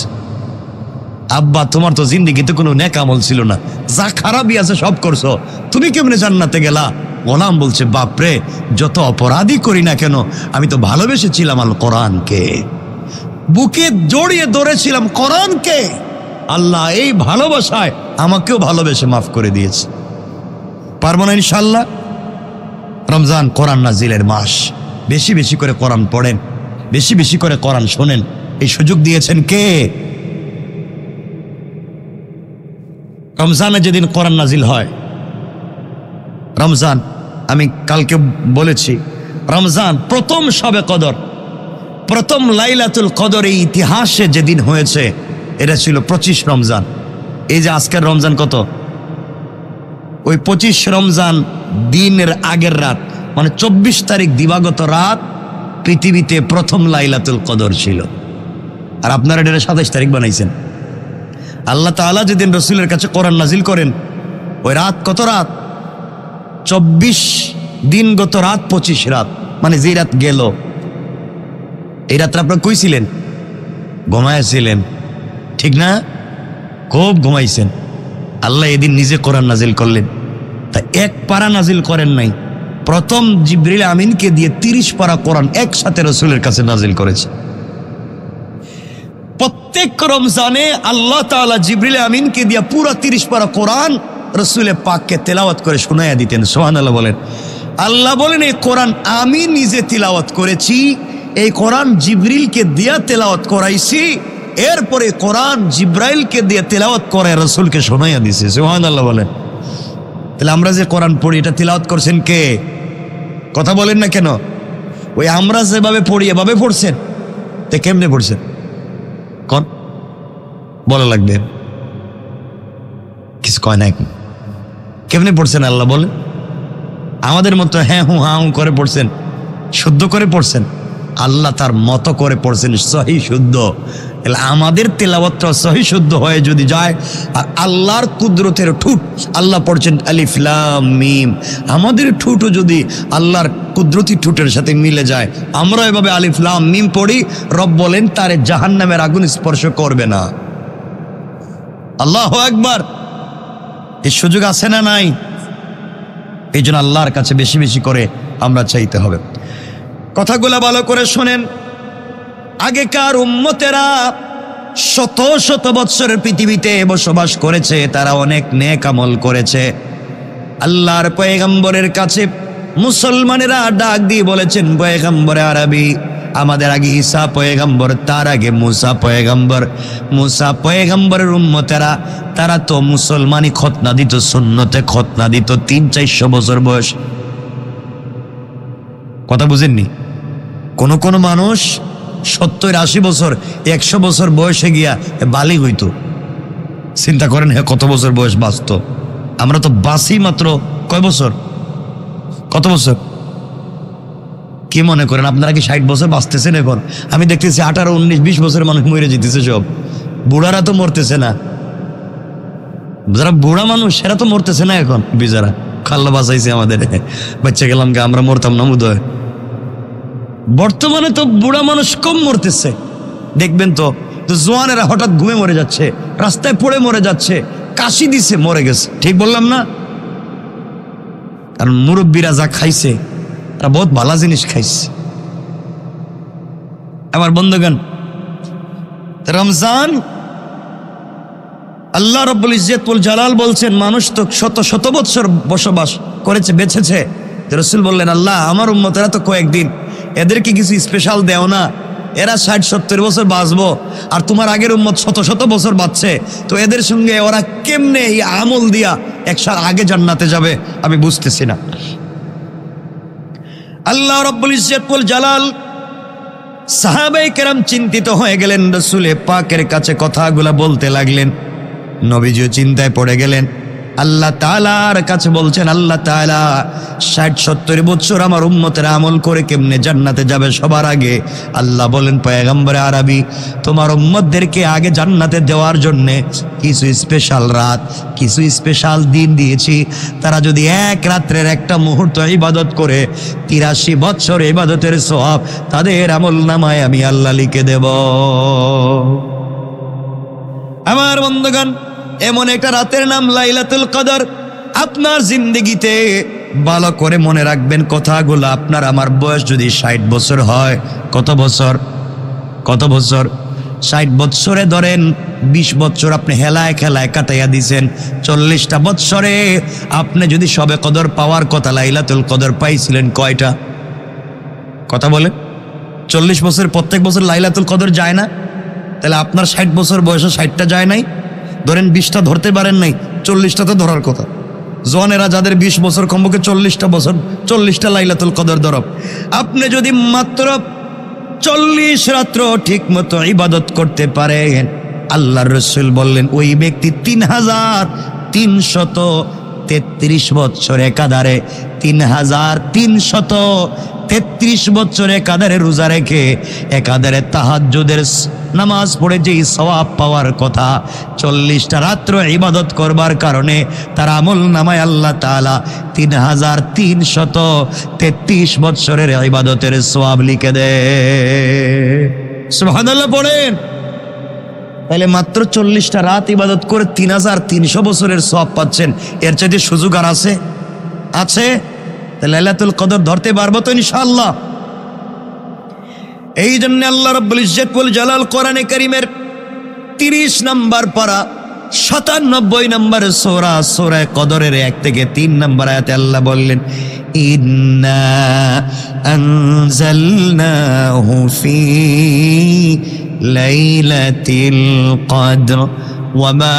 Speaker 1: আব্বা তোমার তো জিন্দেগিতে কোনো নেক আমল ছিল না, যা খারাপই আছে সব করছো, তুমি কেমনে জান্নাতে গেলা? গোলাম বলছে, বাপরে যত অপরাধী করি না কেন, আমি তো ভালোবেসেছিলাম আল কোরআনকে, বুকে জড়িয়ে ধরেছিলাম কোরআনকে। আল্লাহ এই ভালোবাসায় আমাকেও ভালোবেসে মাফ করে দিয়েছে। পারবো না ইনশাল্লাহ? রমজান কোরআন নাজিলের মাস, বেশি বেশি করে কোরআন পড়েন, বেশি বেশি করে কোরআন শোনেন। এই সুযোগ দিয়েছেন কে? রমজানে যেদিন কোরআন নাজিল হয়, রমজান আমি কালকে বলেছি, রমজান প্রথম শবে কদর, প্রথম লাইলাতুল কদর এই ইতিহাসে যেদিন হয়েছে, এটা ছিল 25 রমজান। এই যে আজকের রমজান কত? ওই 25 রমজান দিনের আগের রাত, মানে 24 তারিখ দিবাগত রাত পৃথিবীতে প্রথম লাইলাতুল কদর ছিল। আর আপনারা এটা 27 তারিখ বানাইছেন। আল্লাহ তাআলা যেদিন রসুলের কাছে কোরআন নাজিল করেন, ওই রাত কত? রাত 24 দিনগত রাত 25 রাত, মানে যে রাত গেল, এই রাত্রে আপনারা কই ছিলেন? ঘুমাইছিলেন, ঠিক না? খুব ঘুমাইছেন। আল্লাহ এদিন নিজে কোরআন নাজিল করলেন। তা এক পারা নাজিল করেন নাই, প্রথম জিবরিল আমিনকে দিয়ে 30 পারা কোরআন একসাথে রসুলের কাছে নাজিল করেছে। প্রত্যেক রমজানে আল্লাহ তাআলা জিবরিল আমিনকে দিয়ে পুরো 30 পারা কোরআন রসুলে পাককে তেলাওয়াত করে শোনাইয়া দিতেন। সুবহানাল্লাহ বলেন। আল্লাহ বলেন, এই কোরআন আমি নিজে তিলাওয়াত করেছি, এই কোরআন জিবরিলকে দিয়া তেলাওয়াত করাইছি, এরপরে কোরআন জিব্রাইলকে দিয়ে তেলাওয়াত করে রসুলকে শোনাইয়া দিছে। সুবহানাল্লাহ বলেন। তাহলে আমরা যে কোরআন পড়ি, এটা তিলাওয়াত করছেন কে? কথা বলেন না কেন? ওই আমরা যেভাবে পড়ি এভাবে পড়ছেন? তো কেমনে পড়ছেন কোন বলা লাগবে? কিছু কয় না, কেমনে পড়ছেন আল্লাহ বলেন? আমাদের মতো হ্যাঁ হু হা হু করে পড়ছেন? শুদ্ধ করে পড়ছেন? আল্লাহ তার মতো করে পড়ছেন, সহি শুদ্ধ। আমাদের তেলাওয়াতটা সহি শুদ্ধ হয়ে যদি যায়, আর আল্লাহর কুদরতের ঠুট, আল্লাহ পড়ছেন আলিফ লাম মিম, আমাদের ঠুটও যদি আল্লাহর কুদরতি ঠুটের সাথে মিলে যায়, আমরা এভাবে আলিফ লাম মিম পড়ি, রব বলেন তারে জাহান্নামের আগুন স্পর্শ করবে না। আল্লাহু আকবার। এই সুযোগ আছে না নাই? এই জন্য আল্লাহর কাছে বেশি বেশি করে আমরা চাইতে হবে। কথাগুলো ভালো করে শোনেন। আগেকার উম্মতেরা শত শত বৎসরের পৃথিবীতে বসবাস করেছে, তারা অনেক নেক আমল করেছে। আল্লাহর পয়গম্বরের কাছে মুসলমানেরা ডাক দিয়ে বলেছেন, পয়গম্বরে আরবি, আমাদের আগে ঈসা পয়গম্বর, তার আগে মুসা পয়গম্বর। মুসা পয়গম্বরের উম্মতেরা তারা তো মুসলমানি খতনা দিত, সুন্নতে খতনা দিত 300-400 বছর বয়স। কথা বুঝেননি? কোন কোন মানুষ 70-80 বছর 100 বছর বয়সে গিয়া বালিগ হইতো। চিন্তা করেন হ্যাঁ কত বছর বয়স বাঁচত। আমরা তো বাঁচি মাত্র কয় বছর? কত বছর? কি মনে করেন আপনারা কি 60 বছর বাঁচতেছেন এখন? আমি দেখতেছি 18, 19, 20 বছরের মানুষ মরে যেতেছে সব। বুড়ারা তো মরতেছে না, যারা বুড়া মানুষ সেরা তো মরতেছে না এখন। বিজারা খাল্লা বাঁচাইছে আমাদের, বাচ্চা গেলাম গে, আমরা মরতাম না বোধহয়। বর্তমানে তো বুড়া মানুষ কম মরতেছে, দেখবেন তো জোয়ানেরা হঠাৎ ঘুমে মরে যাচ্ছে, রাস্তায় পড়ে মরে যাচ্ছে, কাশি দিছে মরে গেছে। ঠিক বললাম না? কারণ মুরব্বীরা যা খাইছে তারা বহুত ভালো জিনিস খাইছে। আমার বন্ধুগণ, রমজান আল্লাহ রাব্বুল ইজ্জত ওয়াল জালাল বলছেন মানুষ তো শত শত বছর বসবাস করেছে, বেঁচেছে। রাসূল বললেন, আল্লাহ আমার উম্মতেরা তো কয়েকদিন, এদেরকে কিছু স্পেশাল দেও না, এরা 60-70 বছর বাঁচবো, আর তোমার আগের উম্মত শত শত বছর বাঁচছে, তো এদের সঙ্গে ওরা কেমনে এই আমল দিয়া 100 আগে জান্নাতে যাবে আমি বুঝতেছি না। আল্লাহ রাব্বুল ইজ্জত ওয়াল জালাল সাহাবায়ে কেরাম চিন্তিত হয়ে গেলেন, রাসূল পাকের কাছে কথাগুলা বলতে লাগলেন। নবীজিও চিন্তায় পড়ে গেলেন। আল্লাহ তাআলার কাছে বলছেন, আল্লাহ তাআলা 60-70 বছর আমার উম্মতের আমল করে কেমনে জান্নাতে যাবে সবার আগে? আল্লাহ বলেন, পয়গম্বরে আরবি তোমার উম্মতদেরকে আগে জান্নাতে দেওয়ার জন্য কিছু স্পেশাল রাত, কিছু স্পেশাল দিন দিয়েছি। তারা যদি এক রাত্রের একটা মুহূর্ত ইবাদত করে 83 বছর ইবাদতের সওয়াব তাদের আমল নামায় আমি আল্লাহ লিখে দেব। আমার বন্ধুগণ, এমন একটা রাতের নাম লাইলাতুল কদর। আপনার জিন্দেগিতে ভালো করে মনে রাখবেন কথাগুলো। আপনার আমার বয়স যদি 60 বছর হয়, কত বছর? 60 বছরে ধরেন 20 বছর আপনি হেলায় খেলায় কাটাইয়া দিছেন। 40টা বছরে আপনি যদি সবে কদর পাওয়ার কথা, লাইলাতুল কদর পাইছিলেন কয়টা? কথা বলেন। 40 বছর প্রত্যেক বছর লাইলাতুল কদর যায় না? তাহলে আপনার 60 বছর বয়সে 60টা যায় নাই, ধরেন 20টা ধরতে পারেন নাই, 40টা তো ধরার কথা। জনেরা যাদের 20 বছর কমপক্ষে 40টা বছর, 40টা লাইলাতুল কদর ধরব। আপনি যদি মাত্র 40 রাত্র ঠিক মতো ইবাদত করতে পারেন, আল্লাহর রাসূল বললেন ওই ব্যক্তি 3333 বছর একাধারে, 3333 বছর একাধারে রোজা রেখে একাধারে তাহাজ্জুদের নামাজ পড়ে যেই সওয়াব পাওয়ার কথা, 40টা রাত্র ইবাদত করবার কারণে তার আমল নামায় আল্লাহ তাআলা 3333 বছরের ইবাদতের সওয়াব লিখে দেয়। সুবহানাল্লাহ পড়েন। তাহলে মাত্র 40টা রাত ইবাদত করে 3300 বছরের সওয়াব পাচ্ছেন। এর চাইতে সুযোগ আর আছে? তাহলে লাইলাতুল কদর ধরতে পারবো তো ইনশাআল্লাহ। এই জন্য আল্লাহ রাব্বুল ইজ্জত ওয়াল জালাল কোরআনে কারীমের 30 নম্বর পারা 97 নম্বর সূরা কদরের 1 থেকে 3 নম্বর আয়াতে আল্লাহ বললেন, ইন্না আনজালনাহু ফি লাইলাতিল কদর ওয়া মা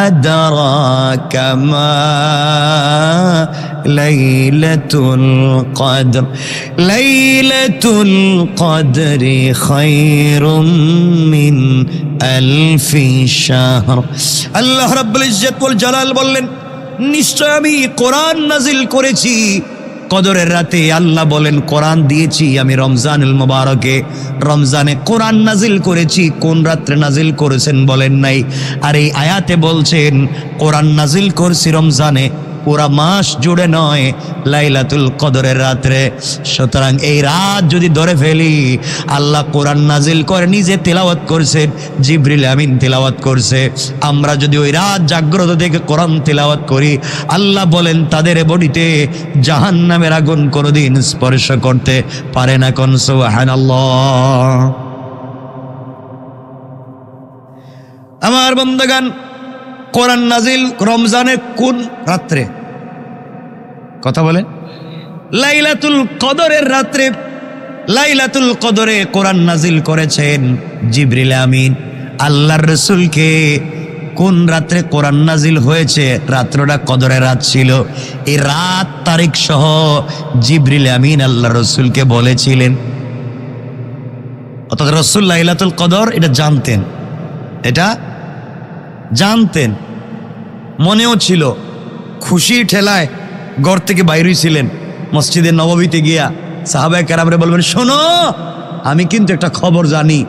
Speaker 1: আদরাকা মা লাইলাতুল কদর লাইলাতুল কদরি খায়রুম মিন আলফি শাহর। আল্লাহ রাব্বুল ইজ্জত ওয়াল জালাল বললেন, নিশ্চয় আমি কোরআন নাজিল করেছি কদরের রাতে। আল্লাহ বলেন কোরআন দিয়েছি আমি রমজানুল মুবারকে, রমজানে কোরআন নাজিল করেছি। কোন রাত্রে নাজিল করেছেন বলেন নাই, আর এই আয়াতে বলছেন কোরআন নাজিল করছি রমজানে, পুরা মাস জুড়ে নয়, লাইলাতুল কদরের রাত্রে। সুতরাং এই রাত যদি ধরে ফেলি, আল্লাহ কোরআন নাজিল করে নিজে তেলাওয়াত করছেন, জিবরিল আমিন তেলাওয়াত করছে। আমরা যদি ওই রাত জাগ্রত থেকে কোরআন তেলাওয়াত করি, আল্লাহ বলেন তাদের বডিতে জাহান্নামের আগুন কোনোদিন স্পর্শ করতে পারে না। কোন সুবহানাল্লাহ। আমার বন্ধুগণ, কোরআন নাজিল রমজানের কোন রাত্রে? কথা বলে লাইলাতুল কদরের রাত্রে। লাইলাতুল কদরে কোরআন নাজিল করেছেন জিবরিল আমিন আল্লাহর রাসূলকে। কোন রাত্রে কোরআন নাজিল হয়েছে? রাত্রটা কদরের রাত ছিল। এই রাত তারিখ সহ জিবরিল আমিন আল্লাহর রাসূলকে বলেছিলেন। অর্থাৎ রাসূল লাইলাতুল কদর এটা জানতেন, মনেও ছিল। খুশির ঠেলায় ঘর থেকে বাইরে ছিলেন, মসজিদে নববীতে গিয়া সাহাবায়ে কেরামরে বলবেন, শোনো আমি কিন্তু একটা খবর জানি,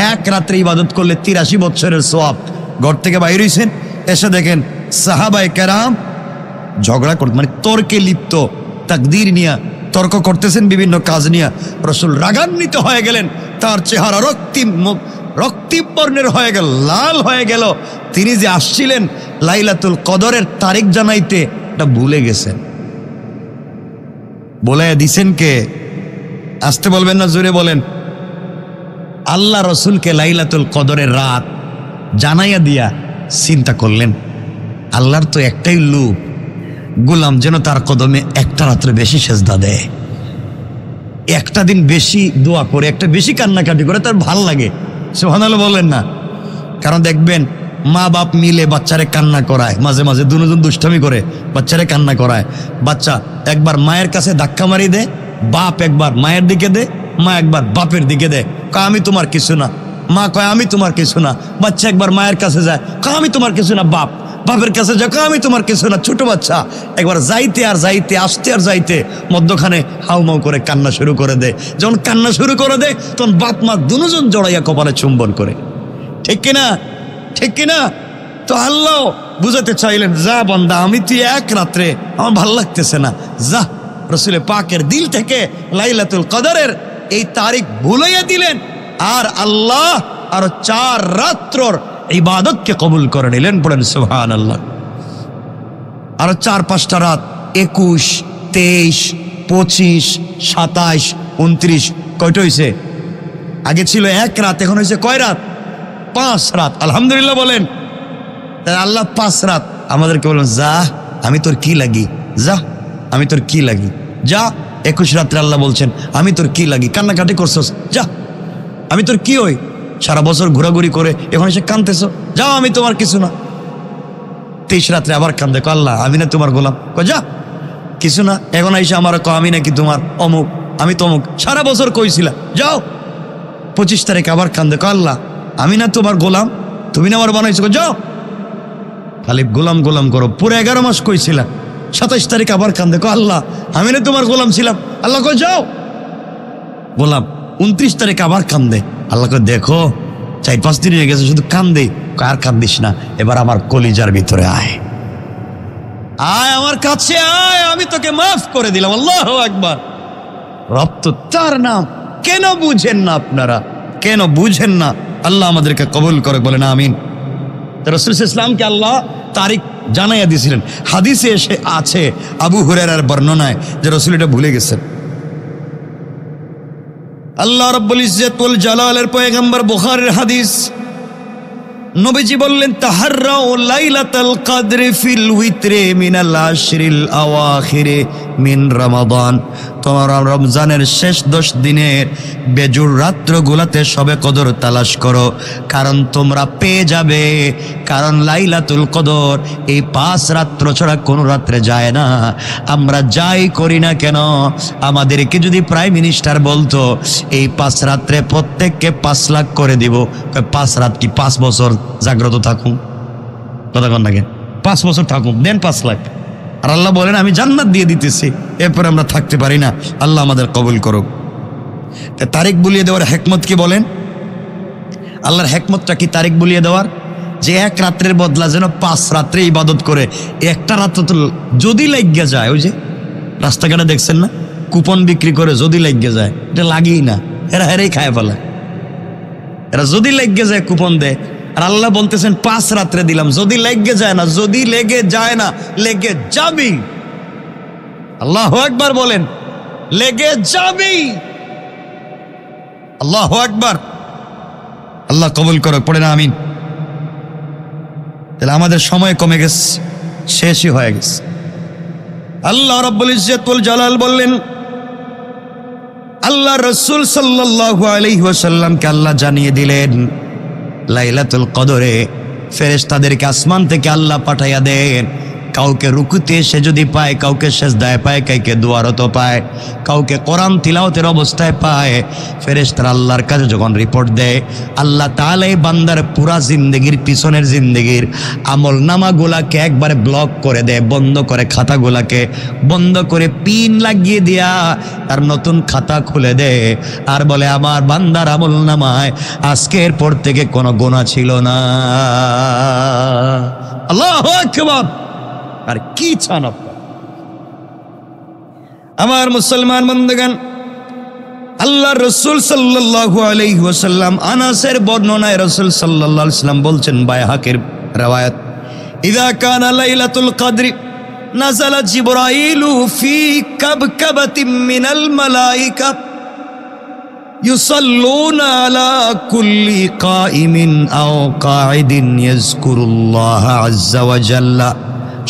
Speaker 1: এক রাত্রে ইবাদত করলে 83 বছরের সওয়াব। ঘর থেকে বাইরে হইছেন, এসে দেখেন সাহাবায়ে কেরাম ঝগড়া করতে, মানে তর্কে লিপ্ত, তাকদীর নিয়ে তর্ক করতেছেন, বিভিন্ন কাজ নিয়ে। রাসূল রাগান্বিত হয়ে গেলেন, তার চেহারা রক্তিম বর্ণের হয়ে গেল, লাল হয়ে গেল। তিনি যে আসছিলেন লাইলাতুল কদরের তারিখ জানাইতে, এটা ভুলে গেছেন। বলে দিছেন কে? আসতে বলবেন না, জোরে বলেন। আল্লাহ রসুলকে লাইলাতুল কদরের রাত জানাইয়া দিয়া চিন্তা করলেন, আল্লাহর তো একটাই লোভ, গোলাম যেন তার কদমে একটা রাত্রে বেশি সেজদা দেয়, একটা দিন বেশি দোয়া করে, একটা বেশি কান্নাকাটি করে, তার ভাল লাগে। সুবহানাল্লাহ বলেন না? কারণ দেখবেন মা বাপ মিলে বাচ্চারে কান্না করায়, মাঝে মাঝে দুজন দুষ্টামি করে বাচ্চারে কান্না করায়। বাচ্চা একবার মায়ের কাছে ধাক্কা মারি দে, বাপ একবার মায়ের দিকে দে, মা একবার বাপের দিকে দে, কয় আমি তোমার কিছু না, মা কয় আমি তোমার কিছু না। বাচ্চা একবার মায়ের কাছে যায়, কয় আমি তোমার কিছু না, বাপ বাপের কাছে যায়, কয় আমি তোমার কিছু না। ছোট বাচ্চা একবার যাইতে আর যাইতে, আসতে আর যাইতে, মধ্যখানে হাউমাউ করে কান্না শুরু করে দেয়। যখন কান্না শুরু করে দেয় তখন বাপ মা দুজন জড়াইয়া কপালে চুম্বন করে। ঠিক কিনা? ঠিক কিনা? তো আল্লাহ বুঝাতে চাইলেন, যা বান্দা, আমি তুই এক রাত্রে আমার ভাল লাগতেছে না, যা। রসুল পাকের দিল থেকে লাইলাতুল কদরের এই তারিখ ভুলাইয়া দিলেন, আর আল্লাহ আরো 4 রাত্রর ইবাদতকে কবুল করে নিলেন। পড়েন সুবহানাল্লাহ। আরো 4-5টা রাত, 21, 23, 25, 27, 29, কয়টা হয়েছে? আগে ছিল 1 রাত, এখন হয়েছে কয় রাত? 5 রাত। আলহামদুলিল্লাহ বলেন। তাই আল্লাহ 5 রাত আমাদেরকে বলেন, যা আমি তোর কি লাগি, যা আমি তোর কি লাগি, যা। 21 রাত্রে আল্লাহ বলছেন, আমি তোর কি লাগি, কান্নাকাটি করছস, যা আমি তোর কি হই, সারা বছর ঘোরাঘুরি করে এখন এসে কাঁদতেছ, যাও আমি তোমার কিছু না। 23 রাত্রে আবার কান্দে, আল্লাহ আমি না তোমার গোলাম, যা কিছু না। এখন আইসা আমার আমি নাকি তোমার অমুক, আমি তমুক, সারা বছর কইছিলা, যাও। 25 তারিখ আবার কান্দে, আল্লাহ আমি না তোমার গোলাম, তুমি না আমার বানাইছো, যাও। খালি গোলাম গোলাম করো, পুরো 11 মাস কইছিলা। 27 তারিখ আবার কান্দে, আল্লাহ আমি না তোমার গোলাম ছিলাম, আল্লাহ কই যাও গোলাম। 29 তারিখ আবার কান্দে, আল্লাহ কই দেখো 4-5 দিন হয়ে গেছে শুধু কান্দে, আর কান্দিস না, এবার আমার কলিজার ভিতরে আয়, আয় আমার কাছে আয়, আমি তোকে মাফ করে দিলাম। আল্লাহু আকবার। রব তো তার নাম। কেন বুঝেন না আপনারা? কেন বুঝেন না? আল্লাহ আমাদেরকে কবুল করে, বলেন আমিন। রাসূল ইসলামকে আল্লাহ তারিখ জানাইয়া দিয়েছিলেন। হাদিসে এসে আছে, আবু হুরায়রার বর্ণনায়, যে রাসূল এটা ভুলে গেছেন। আল্লাহ রাব্বুল ইজ্জত ওয়াল জালালের পয়গম্বর বুখারীর হাদিস, নবীজি বললেন, তাহাররাউ লাইলাতুল কদর ফিল উইত্রে মিনাল আশরিল আওয়াখিরে মিন রমাদান। তোমরা রমজানের শেষ 10 দিনের বেজুর রাত্রগুলোতে শবে কদর তালাশ করো, কারণ তোমরা পেয়ে যাবে। কারণ লাইলাতুল কদর এই 5 রাত্র ছাড়া কোনো রাত্রে যায় না। আমরা যাই করি না কেন, আমাদেরকে যদি প্রাইম মিনিস্টার বলতো এই 5 রাত্রে প্রত্যেককে 5 লাখ করে দিব, 5 রাত কি 5 বছর জাগ্রত থাকুন? কথা কন না কেন? 5 বছর থাকুন, দেন 5 লাখ। আর আল্লাহ বলেন আমি জান্নাত দিয়ে দিতেছি, এরপরে আমরা থাকতে পারি না। আল্লাহ আমাদের কবুল করুক। তারিখ বুলিয়ে দেওয়ার হেকমত কি বলেন? আল্লাহর হেকমতটা কি তারিখ বুলিয়ে দেওয়ার? যে 1 রাত্রের বদলা যেন 5 রাত্রে ইবাদত করে। একটা রাত্র তো যদি লাগিয়ে যায়, ওই যে রাস্তাঘাটে দেখছেন না, কুপন বিক্রি করে, যদি লাগিয়ে যায়, এটা লাগেই না, এরা হেরেই খায় ফেলে। এরা যদি লেগে যায় কুপন দেয়। আর আল্লাহ বলতেছেন 5 রাত্রে দিলাম, যদি লেগে যায় না, যদি লেগে যায় না, লেগে যাবি। আল্লাহু আকবার বলেন, লেগে যাবি। আল্লাহু আকবার। আল্লাহ কবুল করো, পড়েন আমিন। তাহলে আমাদের সময় কমে গেছে, শেষই হয়ে গেছে। আল্লাহ রাব্বুল ইজ্জত ওয়াল জালাল বললেন, আল্লাহ রাসূল সাল্লাল্লাহু আলাইহি ওয়াসাল্লামকে আল্লাহ জানিয়ে দিলেন, লাইলাতুল কদরে ফেরেশতাদেরকে আসমান থেকে আল্লাহ পাঠাইয়া দেন। কাউকে রুকুতে সে যদি পায়, কাউকে সেজদায় পায়, কাউকে দুয়ারত পায়, কাউকে কোরআন তিলাওয়াতের অবস্থায় পায়। ফেরেশতারা আল্লাহর কাছে যখন রিপোর্ট দেয়, আল্লাহ তাআলা এই বান্দার পুরা জিন্দেগির পিছনের জিন্দেগির আমল নামাগুলাকে একবারে ব্লক করে দেয়, বন্ধ করে, খাতাগুলাকে বন্ধ করে পিন লাগিয়ে দিয়া তার নতুন খাতা খুলে দেয়। আর বলে, আমার বান্দার আমল নামায় আজকের পর থেকে কোনো গুনাহ ছিল না। আল্লাহু আকবার। আর কি চান আপনার? আমার মুসলমান বন্ধুগণ, আল্লাহ রাসূল সাল্লাল্লাহু আলাইহি ওয়াসাল্লাম আনাসের বর্ণনায় রাসূল সাল্লাল্লাহু আলাইহি ওয়াসাল্লাম বলছেন, বাইহাকির রওয়ায়াত, ইযা কানা লাইলাতুল কদরি নাযালা জিবরাইলু ফি কাবকাবাতিন মিনাল মালায়েকা ইউসাল্লুনা আলা কুল্লি কাইমিন আও কাঈদিন ইয়াযকুরুল্লাহ আযজা ওয়া জাল্লা।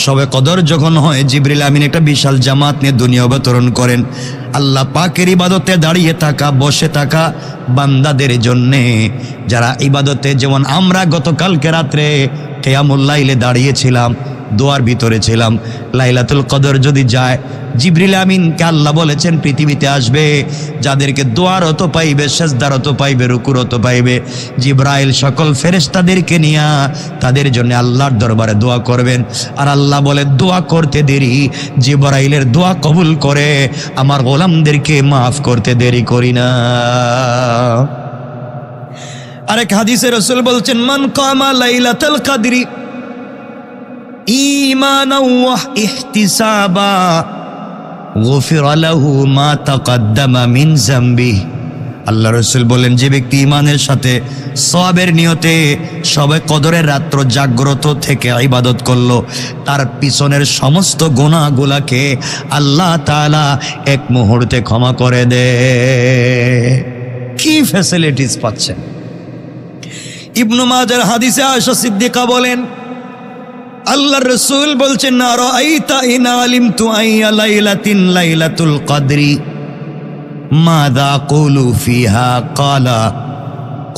Speaker 1: শবে কদর যখন হয় জিবরিল আমিন একটা বিশাল জামাত নিয়ে দুনিয়া অবতরণ করেন আল্লাহ পাকের ইবাদতে দাঁড়িয়ে থাকা বসে থাকা বান্দাদের জন্যে, যারা ইবাদতে, যেমন আমরা গতকালকে রাত্রে কিয়ামুল লাইলে দাঁড়িয়েছিলাম, দোয়ার ভিতরে ছিলাম, লাইলাতুল কদর যদি যায় জিবরিল আমিনকে আল্লাহ বলেছেন পৃথিবীতে আসবে, যাদেরকে দোয়ারত পাইবে, সেজদারত পাইবে, রুকুরত পাইবে, জিবরাইল সকল ফেরেশতাদেরকে নিয়ে তাদের জন্য আল্লাহর দরবারে দোয়া করবেন। আর আল্লাহ বলে দোয়া করতে দেরি, জিবরাইলের দোয়া কবুল করে আমার গোলামদেরকে মাফ করতে দেরি করি না। আরেক হাদিসে রাসূল বলছেন, মান কামা লাইলাতুল কদরি ঈমানাও ওয়া ইহতিসাবা গুফিরা লাহু মা তাকাদ্দামা মিন যামবিহি। আল্লাহ রাসূল বলেন, যে ব্যক্তি ঈমানের সাথে সওয়াবের নিয়তে শবে কদরের রাত্র জাগ্রত থেকে ইবাদত করলো, তার পিছনের সমস্ত গুনাহগুলোকে আল্লাহ তাআলা এক মুহূর্তে ক্ষমা করে দেয়। কি ফ্যাসিলিটিস পাচ্ছেন! ইবনু মাজার হাদিসে আয়েশা সিদ্দিকা বলেন, আল্লাহর রাসূল বলছেন, না রাআইতা ইন আলিমতু আইয়া লাইলাতিন লাইলাতুল কদরি মাযা আকুলু ফিহা ক্বালা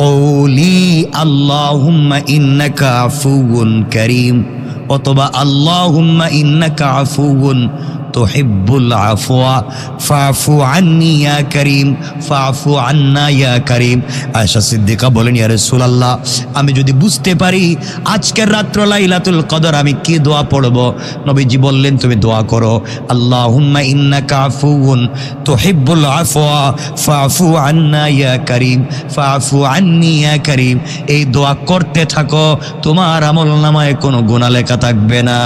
Speaker 1: কওলি আল্লাহুম্মা ইন্নাকা আফুউন কারীম, অথবা আল্লাহুম্মা ইন্নাকা আফুউন তুহিব্বুল আফওয়া ফাফু আন্নি ইয়া করিম ফাফু আন্না ইয়া করিম। আয়েশা সিদ্দিকা বলেন, ইয়া রাসূলুল্লাহ, আমি যদি বুঝতে পারি আজকের রাত্র লাইলাতুল কদর আমি কি দোয়া পড়ব, নবীজি বললেন তুমি দোয়া করো, আল্লাহুম্মা ইন্নাকা আফুউন তুহিব্বুল আফওয়া ফাফু আন্না ইয়া করিম ফাফু আন্নি ইয়া করিম। এই দোয়া করতে থাকো, তোমার আমলনামায় কোনো গুনাহ লেখা থাকবে না।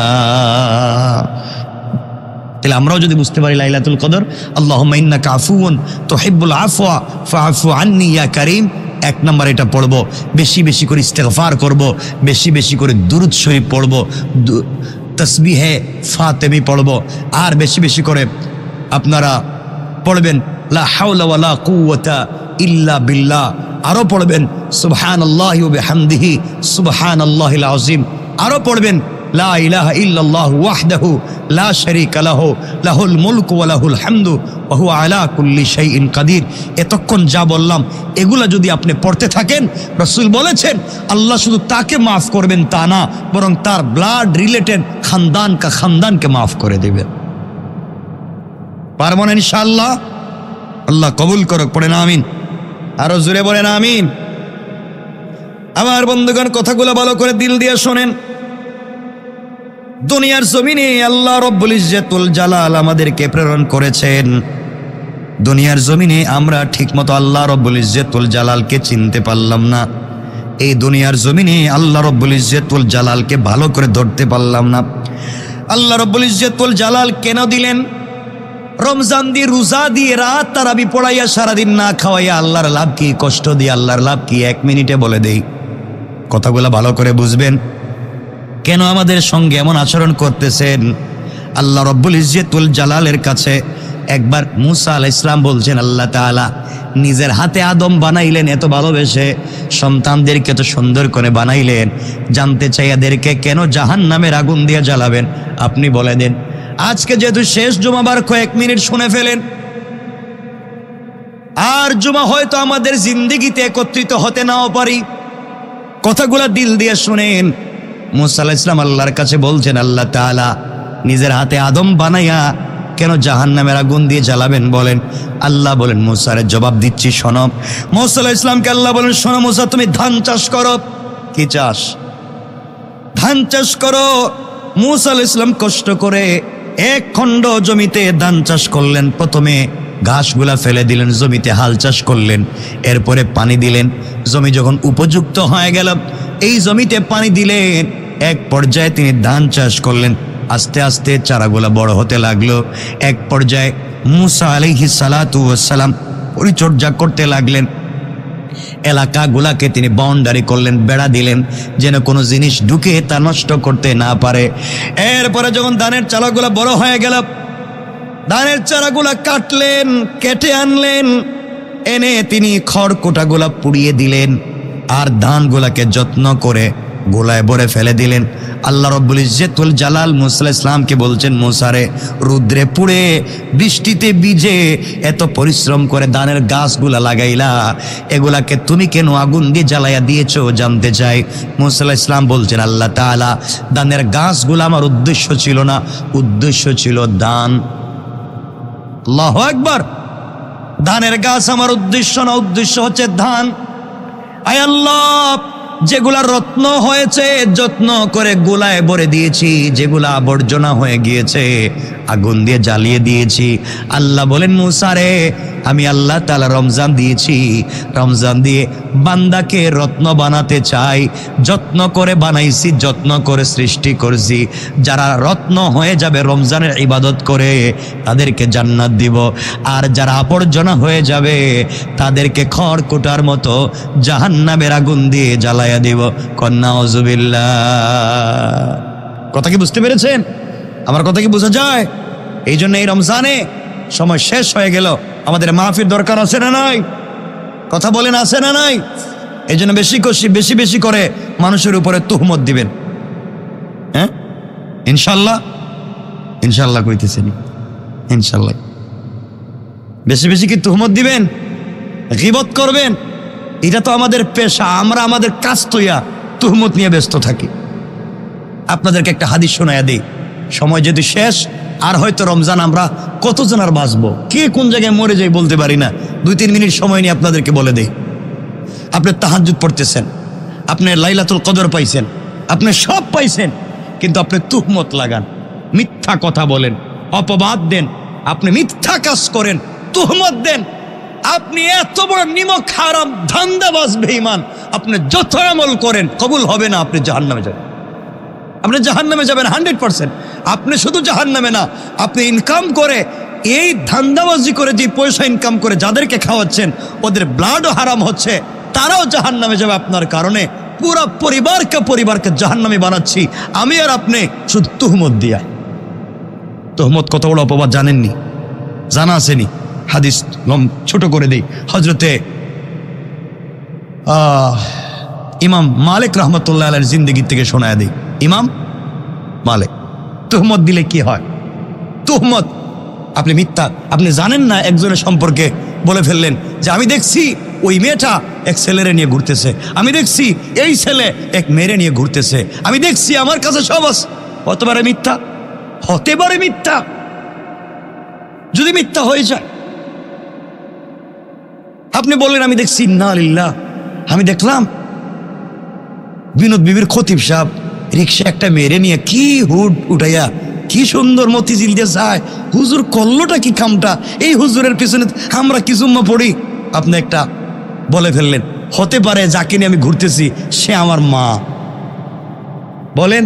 Speaker 1: তাহলে আমরাও যদি বুঝতে পারি লাইলাতুল কদর, আল্লাহুম্মা ইন্নাকা আফুউন তুহিব্বুল আফওয়া ফাআফু আন্নি ইয়া কারীম, এক নাম্বার এটা পড়ব, বেশি বেশি করে ইস্তেগফার করব, বেশি বেশি করে দুরূদ শরীফ পড়ব, তাসবিহে ফাতেমি পড়ব, আর বেশি বেশি করে আপনারা পড়বেন লা হাওলা ওয়ালা কুওয়াতা ইল্লা বিল্লাহ, আরও পড়বেন সুবহানাল্লাহি ওয়া বিহামদিহি সুবহানাল্লাহিল আযীম, আরও পড়বেন লা ইলাহা ইল্লাল্লাহু ওয়াহদাহু লা শারীকা লাহু লাহুল মুলকু ওয়া লাহুল হামদু ওয়া হুয়া আলা কুল্লি শাইইন কাদির। এতক্ষণ যা বললাম এগুলা যদি আপনি পড়তে থাকেন, রাসূল বলেছেন আল্লাহ শুধু তাকে মাফ করবেন তা না, বরং তার ব্লাড রিলেটেড খানদানকে মাফ করে দেবেন। পারবেন ইনশাআল্লাহ? আল্লাহ কবুল করুক। পড়েন আমিন, আরো জোরে বলেন আমিন। আমার বন্ধুগণ, কথাগুলো ভালো করে দিল দিয়ে শোনেন। দুনিয়ার জমিনে আল্লাহ রব্বুল ইজ্জতুল জালাল আমাদেরকে প্রেরণ করেছেন। দুনিয়ার জমিনে আমরা ঠিকমতো আল্লাহ রব্বুল ইজ্জতুল জালালকে চিনতে পারলাম না। এই দুনিয়ার জমিনে আল্লাহ রব্বুল ইজ্জতুল জালালকে ভালো করে ধরতে পারলাম না। আল্লাহ রব্বুল ইজ্জতুল জালাল কেন দিলেন? রমজান দিয়ে, রোজা দিয়ে, রাত তারাবি পড়াইয়া, সারাদিন না খাওয়াইয়া আল্লাহর লাভ কি? কষ্ট দিয়ে আল্লাহর লাভ কি? 1 মিনিটে বলে দেই, কথাগুলো ভালো করে বুঝবেন। কেন আমাদের সঙ্গে এমন আচরণ করতেছেন? আল্লাহ রব্বুল ইজ্জতুল জালালের কাছে একবার মুসা আলাইহিস সালাম বলছেন, আল্লাহ তাআলা নিজের হাতে আদম বানাইলেন এত ভালোবেসে, সন্তানদেরকে তো সুন্দর করে বানাইলেন, জানতে চাই এদেরকে কেন জাহান্নামের আগুন দিয়ে জ্বালাবেন? আপনি বলে দেন। আজকে যেহেতু শেষ জুমাবার, কয়েক মিনিট শুনে ফেলেন, আর জুমা হয়তো আমাদের জিন্দেগিতে একত্রিত হতে নাও পারি। কথাগুলা দিল দিয়ে শুনেন। মুসা আলাইহিস সালাম আল্লাহর কাছে বলছেন, আল্লাহ তাআলা নিজের হাতে আদম বানাইয়া কেন জাহান্নামের আগুন দিয়ে জ্বালাবেন বলেন? আল্লাহ বলেন, মুসারে জবাব দিচ্ছি শোনো। মুসা আলাইহিস সালামকে আল্লাহ বলেন, শোনো মুসা, তুমি ধান চাষ করো। কি চাষ? ধান চাষ করো। মুসা আলাইহিস সালাম কষ্ট করে 1 খণ্ড জমিতে ধান চাষ করলেন। প্রথমে ঘাসগুলা ফেলে দিলেন, জমিতে হাল চাষ করলেন, এরপরে পানি দিলেন। জমি যখন উপযুক্ত হয়ে গেল, এই জমিতে পানি দিলেন। এক পর্যায়ে তিনি ধান চাষ করলেন। আস্তে আস্তে চারাগুলা বড় হতে লাগলো। এক পর্যায়ে মুসা আলাইহিস সালাতু ওয়াস সালাম পরিচর্যা করতে লাগলেন। এলাকাগুলাকে তিনি বাউন্ডারি করলেন, বেড়া দিলেন, যেন কোনো জিনিস ঢুকে তা নষ্ট করতে না পারে। এরপরে যখন ধানের চারাগুলা বড় হয়ে গেল, ধানের চারাগুলা কাটলেন, কেটে আনলেন, এনে তিনি খড়কুটাগুলা পুড়িয়ে দিলেন আর ধানগুলাকে যত্ন করে গোলায় ভরে ফেলে দিলেন। আল্লাহ রব্বুল ইজ্জতুল জালাল মুসা আলাইহিস সালামকে বলছেন, মুসারে রুদ্রে পুড়ে বৃষ্টিতে ভিজে এত পরিশ্রম করে ধানের গাছগুলা লাগাইলা, এগুলাকে তুমি কেন আগুন দিয়ে জ্বালাইয়া দিয়েছো জানতে চাই। মুসা আলাইহিস সালাম বলছেন, আল্লাহ তাআলা, ধানের গাছগুলো আমার উদ্দেশ্য ছিল না, উদ্দেশ্য ছিল ধান। আল্লাহু আকবার। ধানের গাছ আমার উদ্দেশ্য না, উদ্দেশ্য হচ্ছে ধান। আয় আল্লাহ, যেগুলা রত্ন হয়েছে যত্ন করে গোলায় ভরে দিয়েছি, যেগুলা আবর্জনা হয়ে গিয়েছে আগুন দিয়ে জ্বালিয়ে দিয়েছি। আল্লাহ বলেন, মুসা রে, আমি আল্লাহ তাআলা রমজান দিয়েছি, রমজান দিয়ে বান্দাকে রত্ন বানাতে চাই। যত্ন করে বানাইছি, যত্ন করে সৃষ্টি করছি। যারা রত্ন হয়ে যাবে রমজানের ইবাদত করে, তাদেরকে জান্নাত দিব। আর যারা আবর্জনা হয়ে যাবে তাদেরকে খড়কুটার মতো জাহান্নামের আগুন দিয়ে জ্বালাইয়া দিব। কন্যা আউযুবিল্লাহ। কথা কি বুঝতে পেরেছেন? আমার কথা কি বোঝা যায়? এই জন্য এই রমজানে সময় শেষ হয়ে গেল, আমাদের মাহফিল দরকার আছে না নাই? কথা বলেন, আছে না নাই? এই জন্য বেশি বেশি করে মানুষের উপরে তুহমত দিবেন। হ্যাঁ, ইনশাল্লাহ, ইনশাল্লাহ কইতেছেন, ইনশাল্লাহ বেশি কি তুহমত দিবেন, গীবত করবেন? এটা তো আমাদের পেশা, আমরা আমাদের কাজ তৈয়া তুহমত নিয়ে ব্যস্ত থাকি। আপনাদেরকে একটা হাদিস শোনায়া দিই, সময় যদি শেষ, আর হয়তো রমজান আমরা কতজন আর বাঁচবো, কে কোন জায়গায় মরে যাই বলতে পারি না। 2-3 মিনিট সময় নিয়ে আপনাদেরকে বলে দেই। আপনি তাহাজ্জুদ পড়তেছেন, আপনি লাইলাতুল কদর পাইছেন, আপনি সব পাইছেন, কিন্তু আপনি তুহমত লাগান, মিথ্যা কথা বলেন, অপবাদ দেন, আপনি মিথ্যা কাজ করেন, তুহমত দেন, আপনি এত বড় নিমক হারাম ধান্দাবাজ বেঈমান, আপনি যত আমল করেন কবুল হবে না, আপনি জাহান্নামে যাবেন। আপনি জাহান্নামে যাবেন 100%। আপনি শুধু জাহান্নামে না, আপনি ইনকাম করে, এই ধান্দাবাজি করে যে পয়সা ইনকাম করে যাদেরকে খাওয়াচ্ছেন, ওদের ব্লাডও হারাম হচ্ছে, তারাও জাহান্নামে যাবে আপনার কারণে। পুরো পরিবারকে জাহান্নামে বানাচ্ছি আমি আর আপনি, শুধু তুহমত দিয়া। তুহমত কত বড় অপবাদ জানেননি? জানা আসেনি? হাদিস ছোট করে দেই। হজরতে ইমাম মালিক রহমতুল্লাহ আলাইহির জিন্দেগি থেকে শোনায় দিই। ইমাম মালিক, তুহমত দিলে কি হয়? তুহমত, আপনি মিথ্যা, আপনি জানেন না, একজনের সম্পর্কে বলে ফেললেন যে আমি দেখছি ওই মেয়েটা এক ছেলেরে নিয়ে ঘুরতেছে, আমি দেখছি এই ছেলে এক মেয়েরে নিয়ে ঘুরতেছে, আমি দেখছি, আমার কাছে সব আছে। হতে পারে মিথ্যা, হতে পারে মিথ্যা। যদি মিথ্যা হয়ে যায়, আপনি বললেন আমি দেখছি, ইন্না লিল্লাহ, আমি দেখলাম বিনোদ বিবির খতিব সাহেব রিক্সা একটা মেরে নিয়ে কি হুড উঠাইয়া কি সুন্দর মতিঝিল দিয়ে যায়, হুজুর করলোটা কি কামটা, এই হুজুরের পিছনে আমরা কি জুম্মা পড়ি। আপনি একটা বলে ফেললেন, হতে পারে যাকে নিয়ে আমি ঘুরতেছি সে আমার মা। বলেন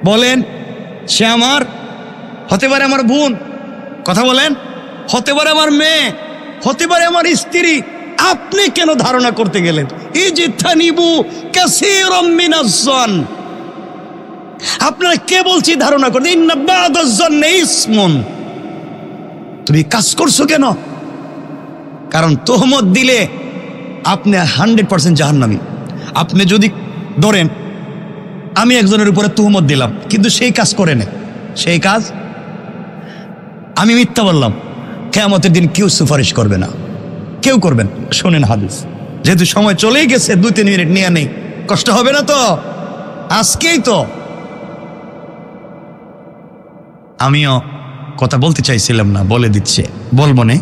Speaker 1: বলেন, সে আমার, হতে পারে আমার বোন, কথা বলেন, হতে পারে আমার মেয়ে, হতে পারে আমার স্ত্রী। আপনি কেন ধারণা করতে গেলেন? ইজতানিবু কাসীরাম মিনাজ জন, আপনারা কে বলছি ধারণা করতে? ইন্না বা'দাজ জন্নি ইসমুন। তুমি কাজ করছো কেন? কারণ তুহমত দিলে আপনি 100% জাহান্নামী। আপনি যদি ধরেন আমি একজনের উপরে তুহমত দিলাম, কিন্তু সেই কাজ করে না, সেই কাজ আমি মিথ্যা বললাম, কিয়ামতের দিন কেউ সুপারিশ করবে না, কেউ করবেন। শোনেন হাদিস, যেহেতু সময় চলেই গেছে, 2-3 মিনিট নিয়ে নেই, কষ্ট হবে না তো? আজকেই তো আমিও কথা বলতে চাইছিলাম না, বলে দিচ্ছে, বলবো না।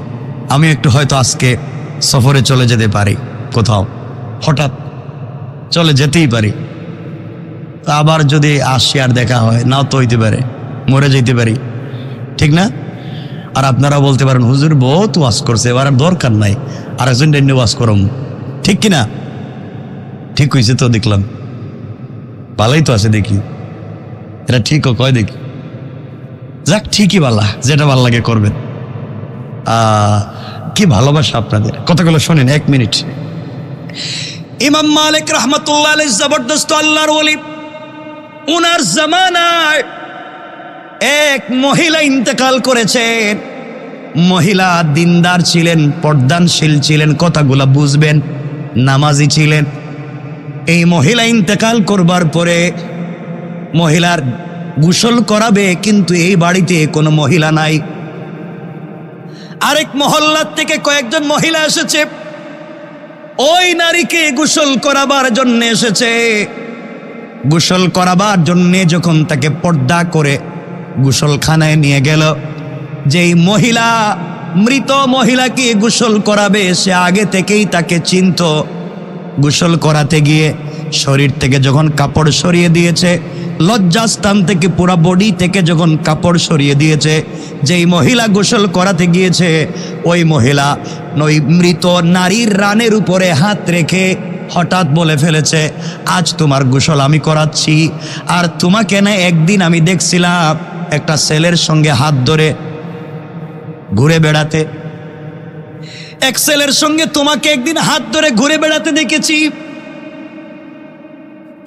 Speaker 1: আমি একটু হয়তো আজকে সফরে চলে যেতে পারি, কোথাও হঠাৎ চলে যেতেই পারি। আবার যদি আসি আর দেখা হয়, নাও তো হইতে পারে, মরে যেতে পারি, ঠিক না? আর আপনারা বলতে পারেন, হুজুর বহুত ওয়াজ করছে, এবার আর দরকার নাই, আর একজন ডেন্ডে ওয়াজ করম, ঠিক কিনা? ঠিক হয়েছে তো, দেখলাম ভালোই তো আছে, দেখি এটা ঠিকও কয়, দেখি যাক, ঠিকই বালা, যেটা ভাল লাগে করবেন। কি ভালোবাসা আপনাদের। কথাগুলো শোনেন, 1 মিনিট। ইমাম মালিক রহমতুল্লাহ আলাইহি জবরদস্ত আল্লাহর ওলি, উনার জামানায় এক মহিলা ইন্তেকাল করেছেন। মহিলা দিনদার ছিলেন, পর্দানশীল ছিলেন, কথাগুলা বুঝবেন, নামাজি ছিলেন। এই মহিলা ইন্তেকাল করবার পরে মহিলার গোসল করাবে, কিন্তু এই বাড়িতে কোনো মহিলা নাই। আরেক মহল্লার থেকে কয়েকজন মহিলা এসেছে, ওই নারীকে গোসল করাবার জন্য এসেছে। গোসল করাবার জন্যে যখন তাকে পর্দা করে গোসলখানায় নিয়ে গেল, যেই মহিলা মৃত মহিলাকে গোসল করাবে সে আগে থেকেই তাকে চিনত। গোসল করাতে গিয়ে শরীর থেকে যখন কাপড় সরিয়ে দিয়েছে, লজ্জাস্থান থেকে পুরা বডি থেকে যখন কাপড় সরিয়ে দিয়েছে, যেই মহিলা গোসল করাতে গিয়েছে ওই মহিলা ওই মৃত নারীর রানের উপরে হাত রেখে হঠাৎ বলে ফেলেছে, আজ তোমার গোসল আমি করাচ্ছি। আর তোমাকে না একদিন আমি দেখছিলাম একটা ছেলের সঙ্গে হাত ধরে ঘুরে বেড়াতে, এক ছেলের সঙ্গে তোমাকে একদিন হাত ধরে ঘুরে বেড়াতে দেখেছি।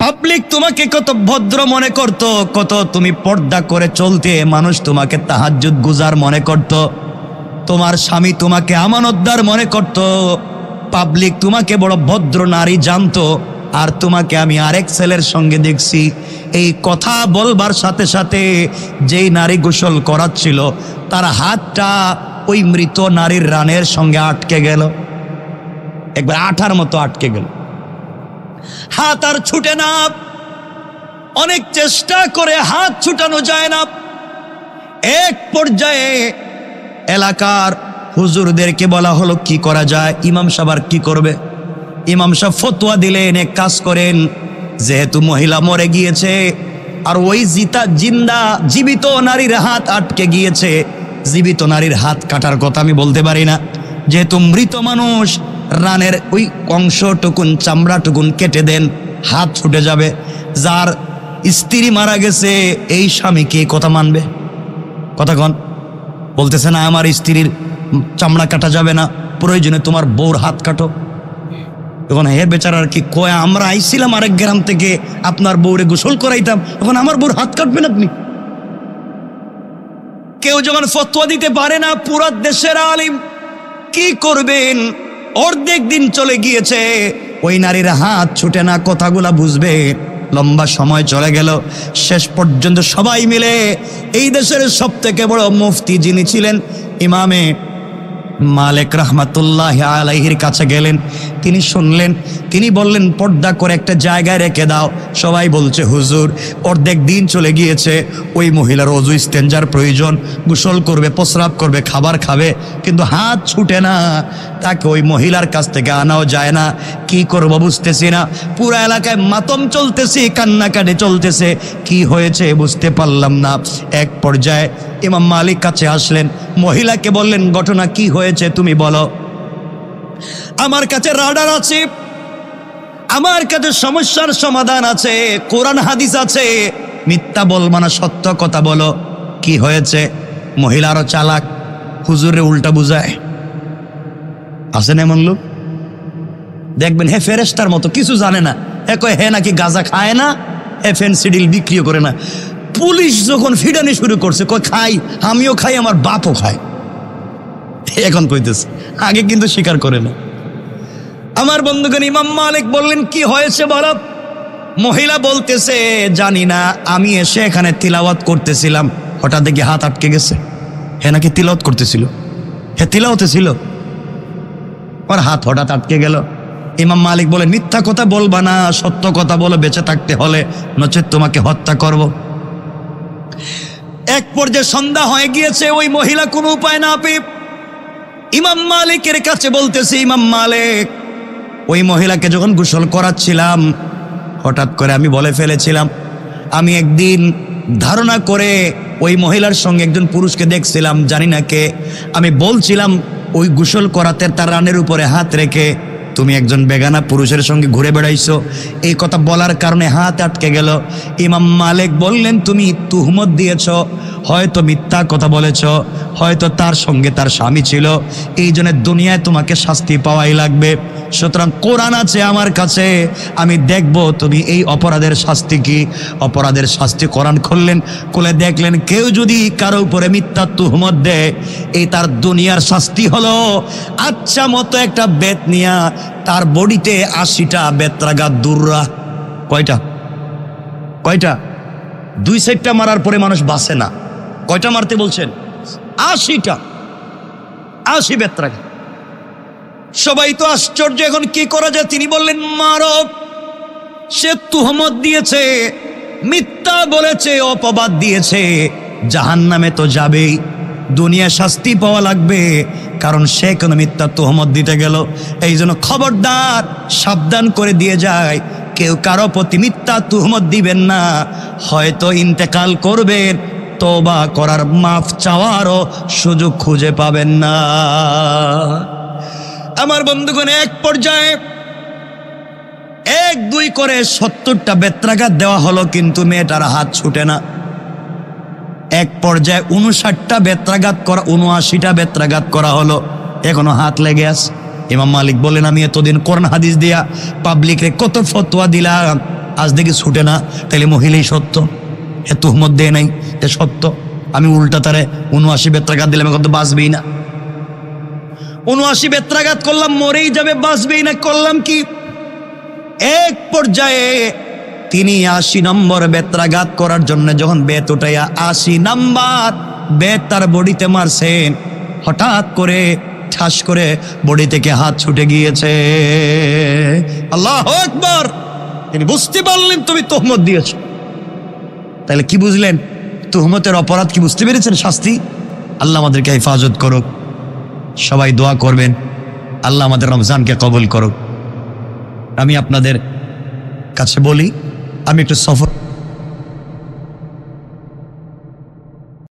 Speaker 1: পাবলিক তোমাকে কত ভদ্র মনে করত, কত তুমি পর্দা করে চলতে, মানুষ তোমাকে তাহাজ্জুদ গুজার মনে করত, তোমার স্বামী তোমাকে আমানতদার মনে করত, পাবলিক তোমাকে বড় ভদ্র নারী জানতো। আর তোমাকে আমি আরেক ছেলের সঙ্গে দেখছি। এই কথা বলবার সাথে সাথে যেই নারী গোসল করাচ্ছিল তার হাতটা ওই মৃত নারীর রানের সঙ্গে আটকে গেল, একবার আঠার মতো আটকে গেল। হাত আর ছুটে না, অনেক চেষ্টা করে হাত ছুটানো যায় না। এক পর্যায়ে এলাকার হুজুরদেরকে বলা হলো কি করা যায়। ইমাম সাহেব আর কি করবে? ইমাম সাহেব ফতোয়া দিলেন, এক কাজ করেন, যেহেতু মহিলা মরে গিয়েছে আর ওই জীবিত নারীর হাত আটকে গিয়েছে, জীবিত নারীর হাত কাটার কথা আমি বলতে পারি না, যেহেতু মৃত মানুষ, রানের ওই অংশটুকুন চামড়াটুকুন কেটে দেন, হাত ছুটে যাবে। যার স্ত্রী মারা গেছে এই স্বামী কে কথা মানবে? কথা কন, বলতেছে না আমার স্ত্রীর চামড়া কাটা যাবে না, প্রয়োজনে তোমার বউর হাত কাটো। তখন হে বেচারার কি কয়, আমরা আইছিলাম আরেক গ্রাম থেকে আপনার বউরে গোসল করাইতাম, এখন আমার বউর হাত কাটবেন আপনি? কেউ যখন ফতোয়া দিতে পারে না, পুরা দেশের আলিম কি করবেন? অর্ধেক দিন চলে গিয়েছে, ওই নারীর হাত ছুটে না, কথাগুলা বুঝবে। লম্বা সময় চলে গেল, শেষ পর্যন্ত সবাই মিলে এই দেশের সব থেকে বড় মুফতি যিনি ছিলেন ইমামে মালিক রহমাতুল্লাহ আলাইহির কাছে গেলেন। তিনি শুনলেন, তিনি বললেন পর্দা করে একটা জায়গায় রেখে দাও। সবাই বলছে হুজুর অর্ধেক দিন চলে গিয়েছে, ওই মহিলার ওযু ইস্তেঞ্জার প্রয়োজন, গোসল করবে, প্রস্রাব করবে, খাবার খাবে, কিন্তু হাত ছুটে না, তাকে ওই মহিলার কাছ থেকে আনাও যায় না। কি করব বুঝতেছি না, পুরা এলাকায় মাতম চলতেছে, কান্নাকাটি চলতেছে, কি হয়েছে বুঝতে পারলাম না। এক পর্যায়ে ইমাম মালিক কাছে আসলেন, মহিলাকে বললেন ঘটনা কি হয়েছে তুমি বলো। আমার কাছে রাডার আছে, আমার কাছে সমস্যার সমাধান আছে, কোরআন হাদিস আছে, মিথ্যা বলবা না, সত্য কথা বলো, কি হয়েছে? মহিলা আরো চালাক, হুজুরে উল্টা বুঝায়। আছেন এমন লোক, দেখবেন হে ফেরেশতার মতো, কিছু জানে না, হে কয় হে নাকি গাঁজা খায় না, হে ফেনসিডিল বিক্রিও করে না। পুলিশ যখন ফিডানি শুরু করছে, কয় খাই, আমিও খাই, আমার বাপও খায়, এখন কইতেছে, আগে কিন্তু স্বীকার করে না। আমার বন্ধুগণ, ইমাম মালিক বললেন কি হয়েছে বলো। মহিলা বলতেছে জানি না, আমি এসে এখানে তিলাওয়াত করতেছিলাম, হঠাৎ দেখি হাত আটকে গেছে। হে নাকি তিলাওয়াত করতেছিল, হে তিলাওয়াতে ছিল, আমার হাত হঠাৎ আটকে গেল। ইমাম মালিক বলে মিথ্যা কথা বলবা না, সত্য কথা বলো বেঁচে থাকতে হলে, নচেত তোমাকে হত্যা করব। এক পর্যায়ে সন্ধ্যা হয়ে গিয়েছে, ওই মহিলা কোনো উপায় না পেয়ে ইমাম মালিকের কাছে বলতেছে, ইমাম মালিক ওই মহিলাকে যখন গোসল করাচ্ছিলাম হঠাৎ করে আমি বলে ফেলেছিলাম, আমি একদিন ধারণা করে ওই মহিলার সঙ্গে একজন পুরুষকে দেখছিলাম, জানি না কে, আমি বলছিলাম ওই গোসল করাতে তার রানের উপরে হাত রেখে তুমি একজন বেগানা পুরুষের সঙ্গে ঘুরে বেড়াইছো, এই কথা বলার কারণে হাত আটকে গেল। ইমাম মালিক বললেন তুমি তুহমত দিয়েছ, হয়তো মিথ্যা কথা বলেছ, হয়তো তার সঙ্গে তার স্বামী ছিল, এই জন্য দুনিয়ায় তোমাকে শাস্তি পাওয়াই লাগবে। সুতরাং কোরআন আছে আমার কাছে, আমি দেখব তুমি এই অপরাধের শাস্তি কি। অপরাধের শাস্তি কোরআন খুললেন, খুলে দেখলেন কেউ যদি কারো উপরে মিথ্যা তুহমত দেয়, এই তার দুনিয়ার শাস্তি হলো আচ্ছা মতো একটা বেত নিয়া তার বডিতে 80টা বেত্রাঘাত দুর্রা। কয়টা? 2 সাইডটা মারার পরে মানুষ বাঁচে না। কয়টা মারতে বলছেন? 80টা, 80 বেত্রাঘাত। সবাই তো আশ্চর্য, এখন কি করা যায়? তিনি বললেন মারো। সে তুহমত দিয়েছে, মিথ্যা বলেছে, অপবাদ দিয়েছে, জাহান্নামে তো যাবেই, দুনিয়া শাস্তি পাওয়া লাগবে, কারণ সে কোনো মিথ্যা তুহমত দিতে গেল। এই জন্য খবরদার, সাবধান করে দিয়ে যায়, কেউ কারো প্রতি মিথ্যা তুহমত দিবেন না। হয়তো ইন্তেকাল করবেন, তওবা করার, মাফ চাওয়ারও সুযোগ খুঁজে পাবেন না। আমার বন্ধুগণ, এক পর্যায়ে 1-2 করে 70টা বেত্রাঘাত দেওয়া হলো, কিন্তু মেয়েটার হাত ছুটে না। এক পর্যায়ে 59টা বেত্রাঘাত করা, 79টা বেত্রাঘাত করা হলো, এখনো হাত লেগে আছে। ইমাম মালিক বলেন, আমি এতদিন কোরআন হাদিস দিয়া পাবলিকে কত ফতোয়া দিলাম, আজ দেখি ছুটে না, তাইলে মহিলাই সত্য, এ তুহমত দেয় নাই, এ সত্য। আমি উল্টা তারে 79 বেত্রাঘাত দিলাম, এখন তো বাঁচবেই না। 79 বেত্রাঘাত করলাম, মরেই যাবে, বাঁচবেই না, করলাম কি? এক পর্যায়ে তিনি 80 নম্বর বেত্রাঘাত করার জন্য যখন বেত উঠাইয়া 80 নাম্বার বেত তার বডিতে মারছেন, হঠাৎ করে ঠাস করে বডি থেকে হাত ছুটে গিয়েছে। আল্লাহু আকবার! তিনি বুঝতে পারলেন তুমি তুহমত দিয়েছ। তাহলে কি বুঝলেন? তুহমতের অপরাধ কি বুঝতে পেরেছেন? শাস্তি। আল্লাহ আমাদেরকে হেফাজত করুক। সবাই দোয়া করবেন, আল্লাহ আমাদের রমজানকে কবুল করুক। আমি আপনাদের কাছে বলি, আমি একটু সফর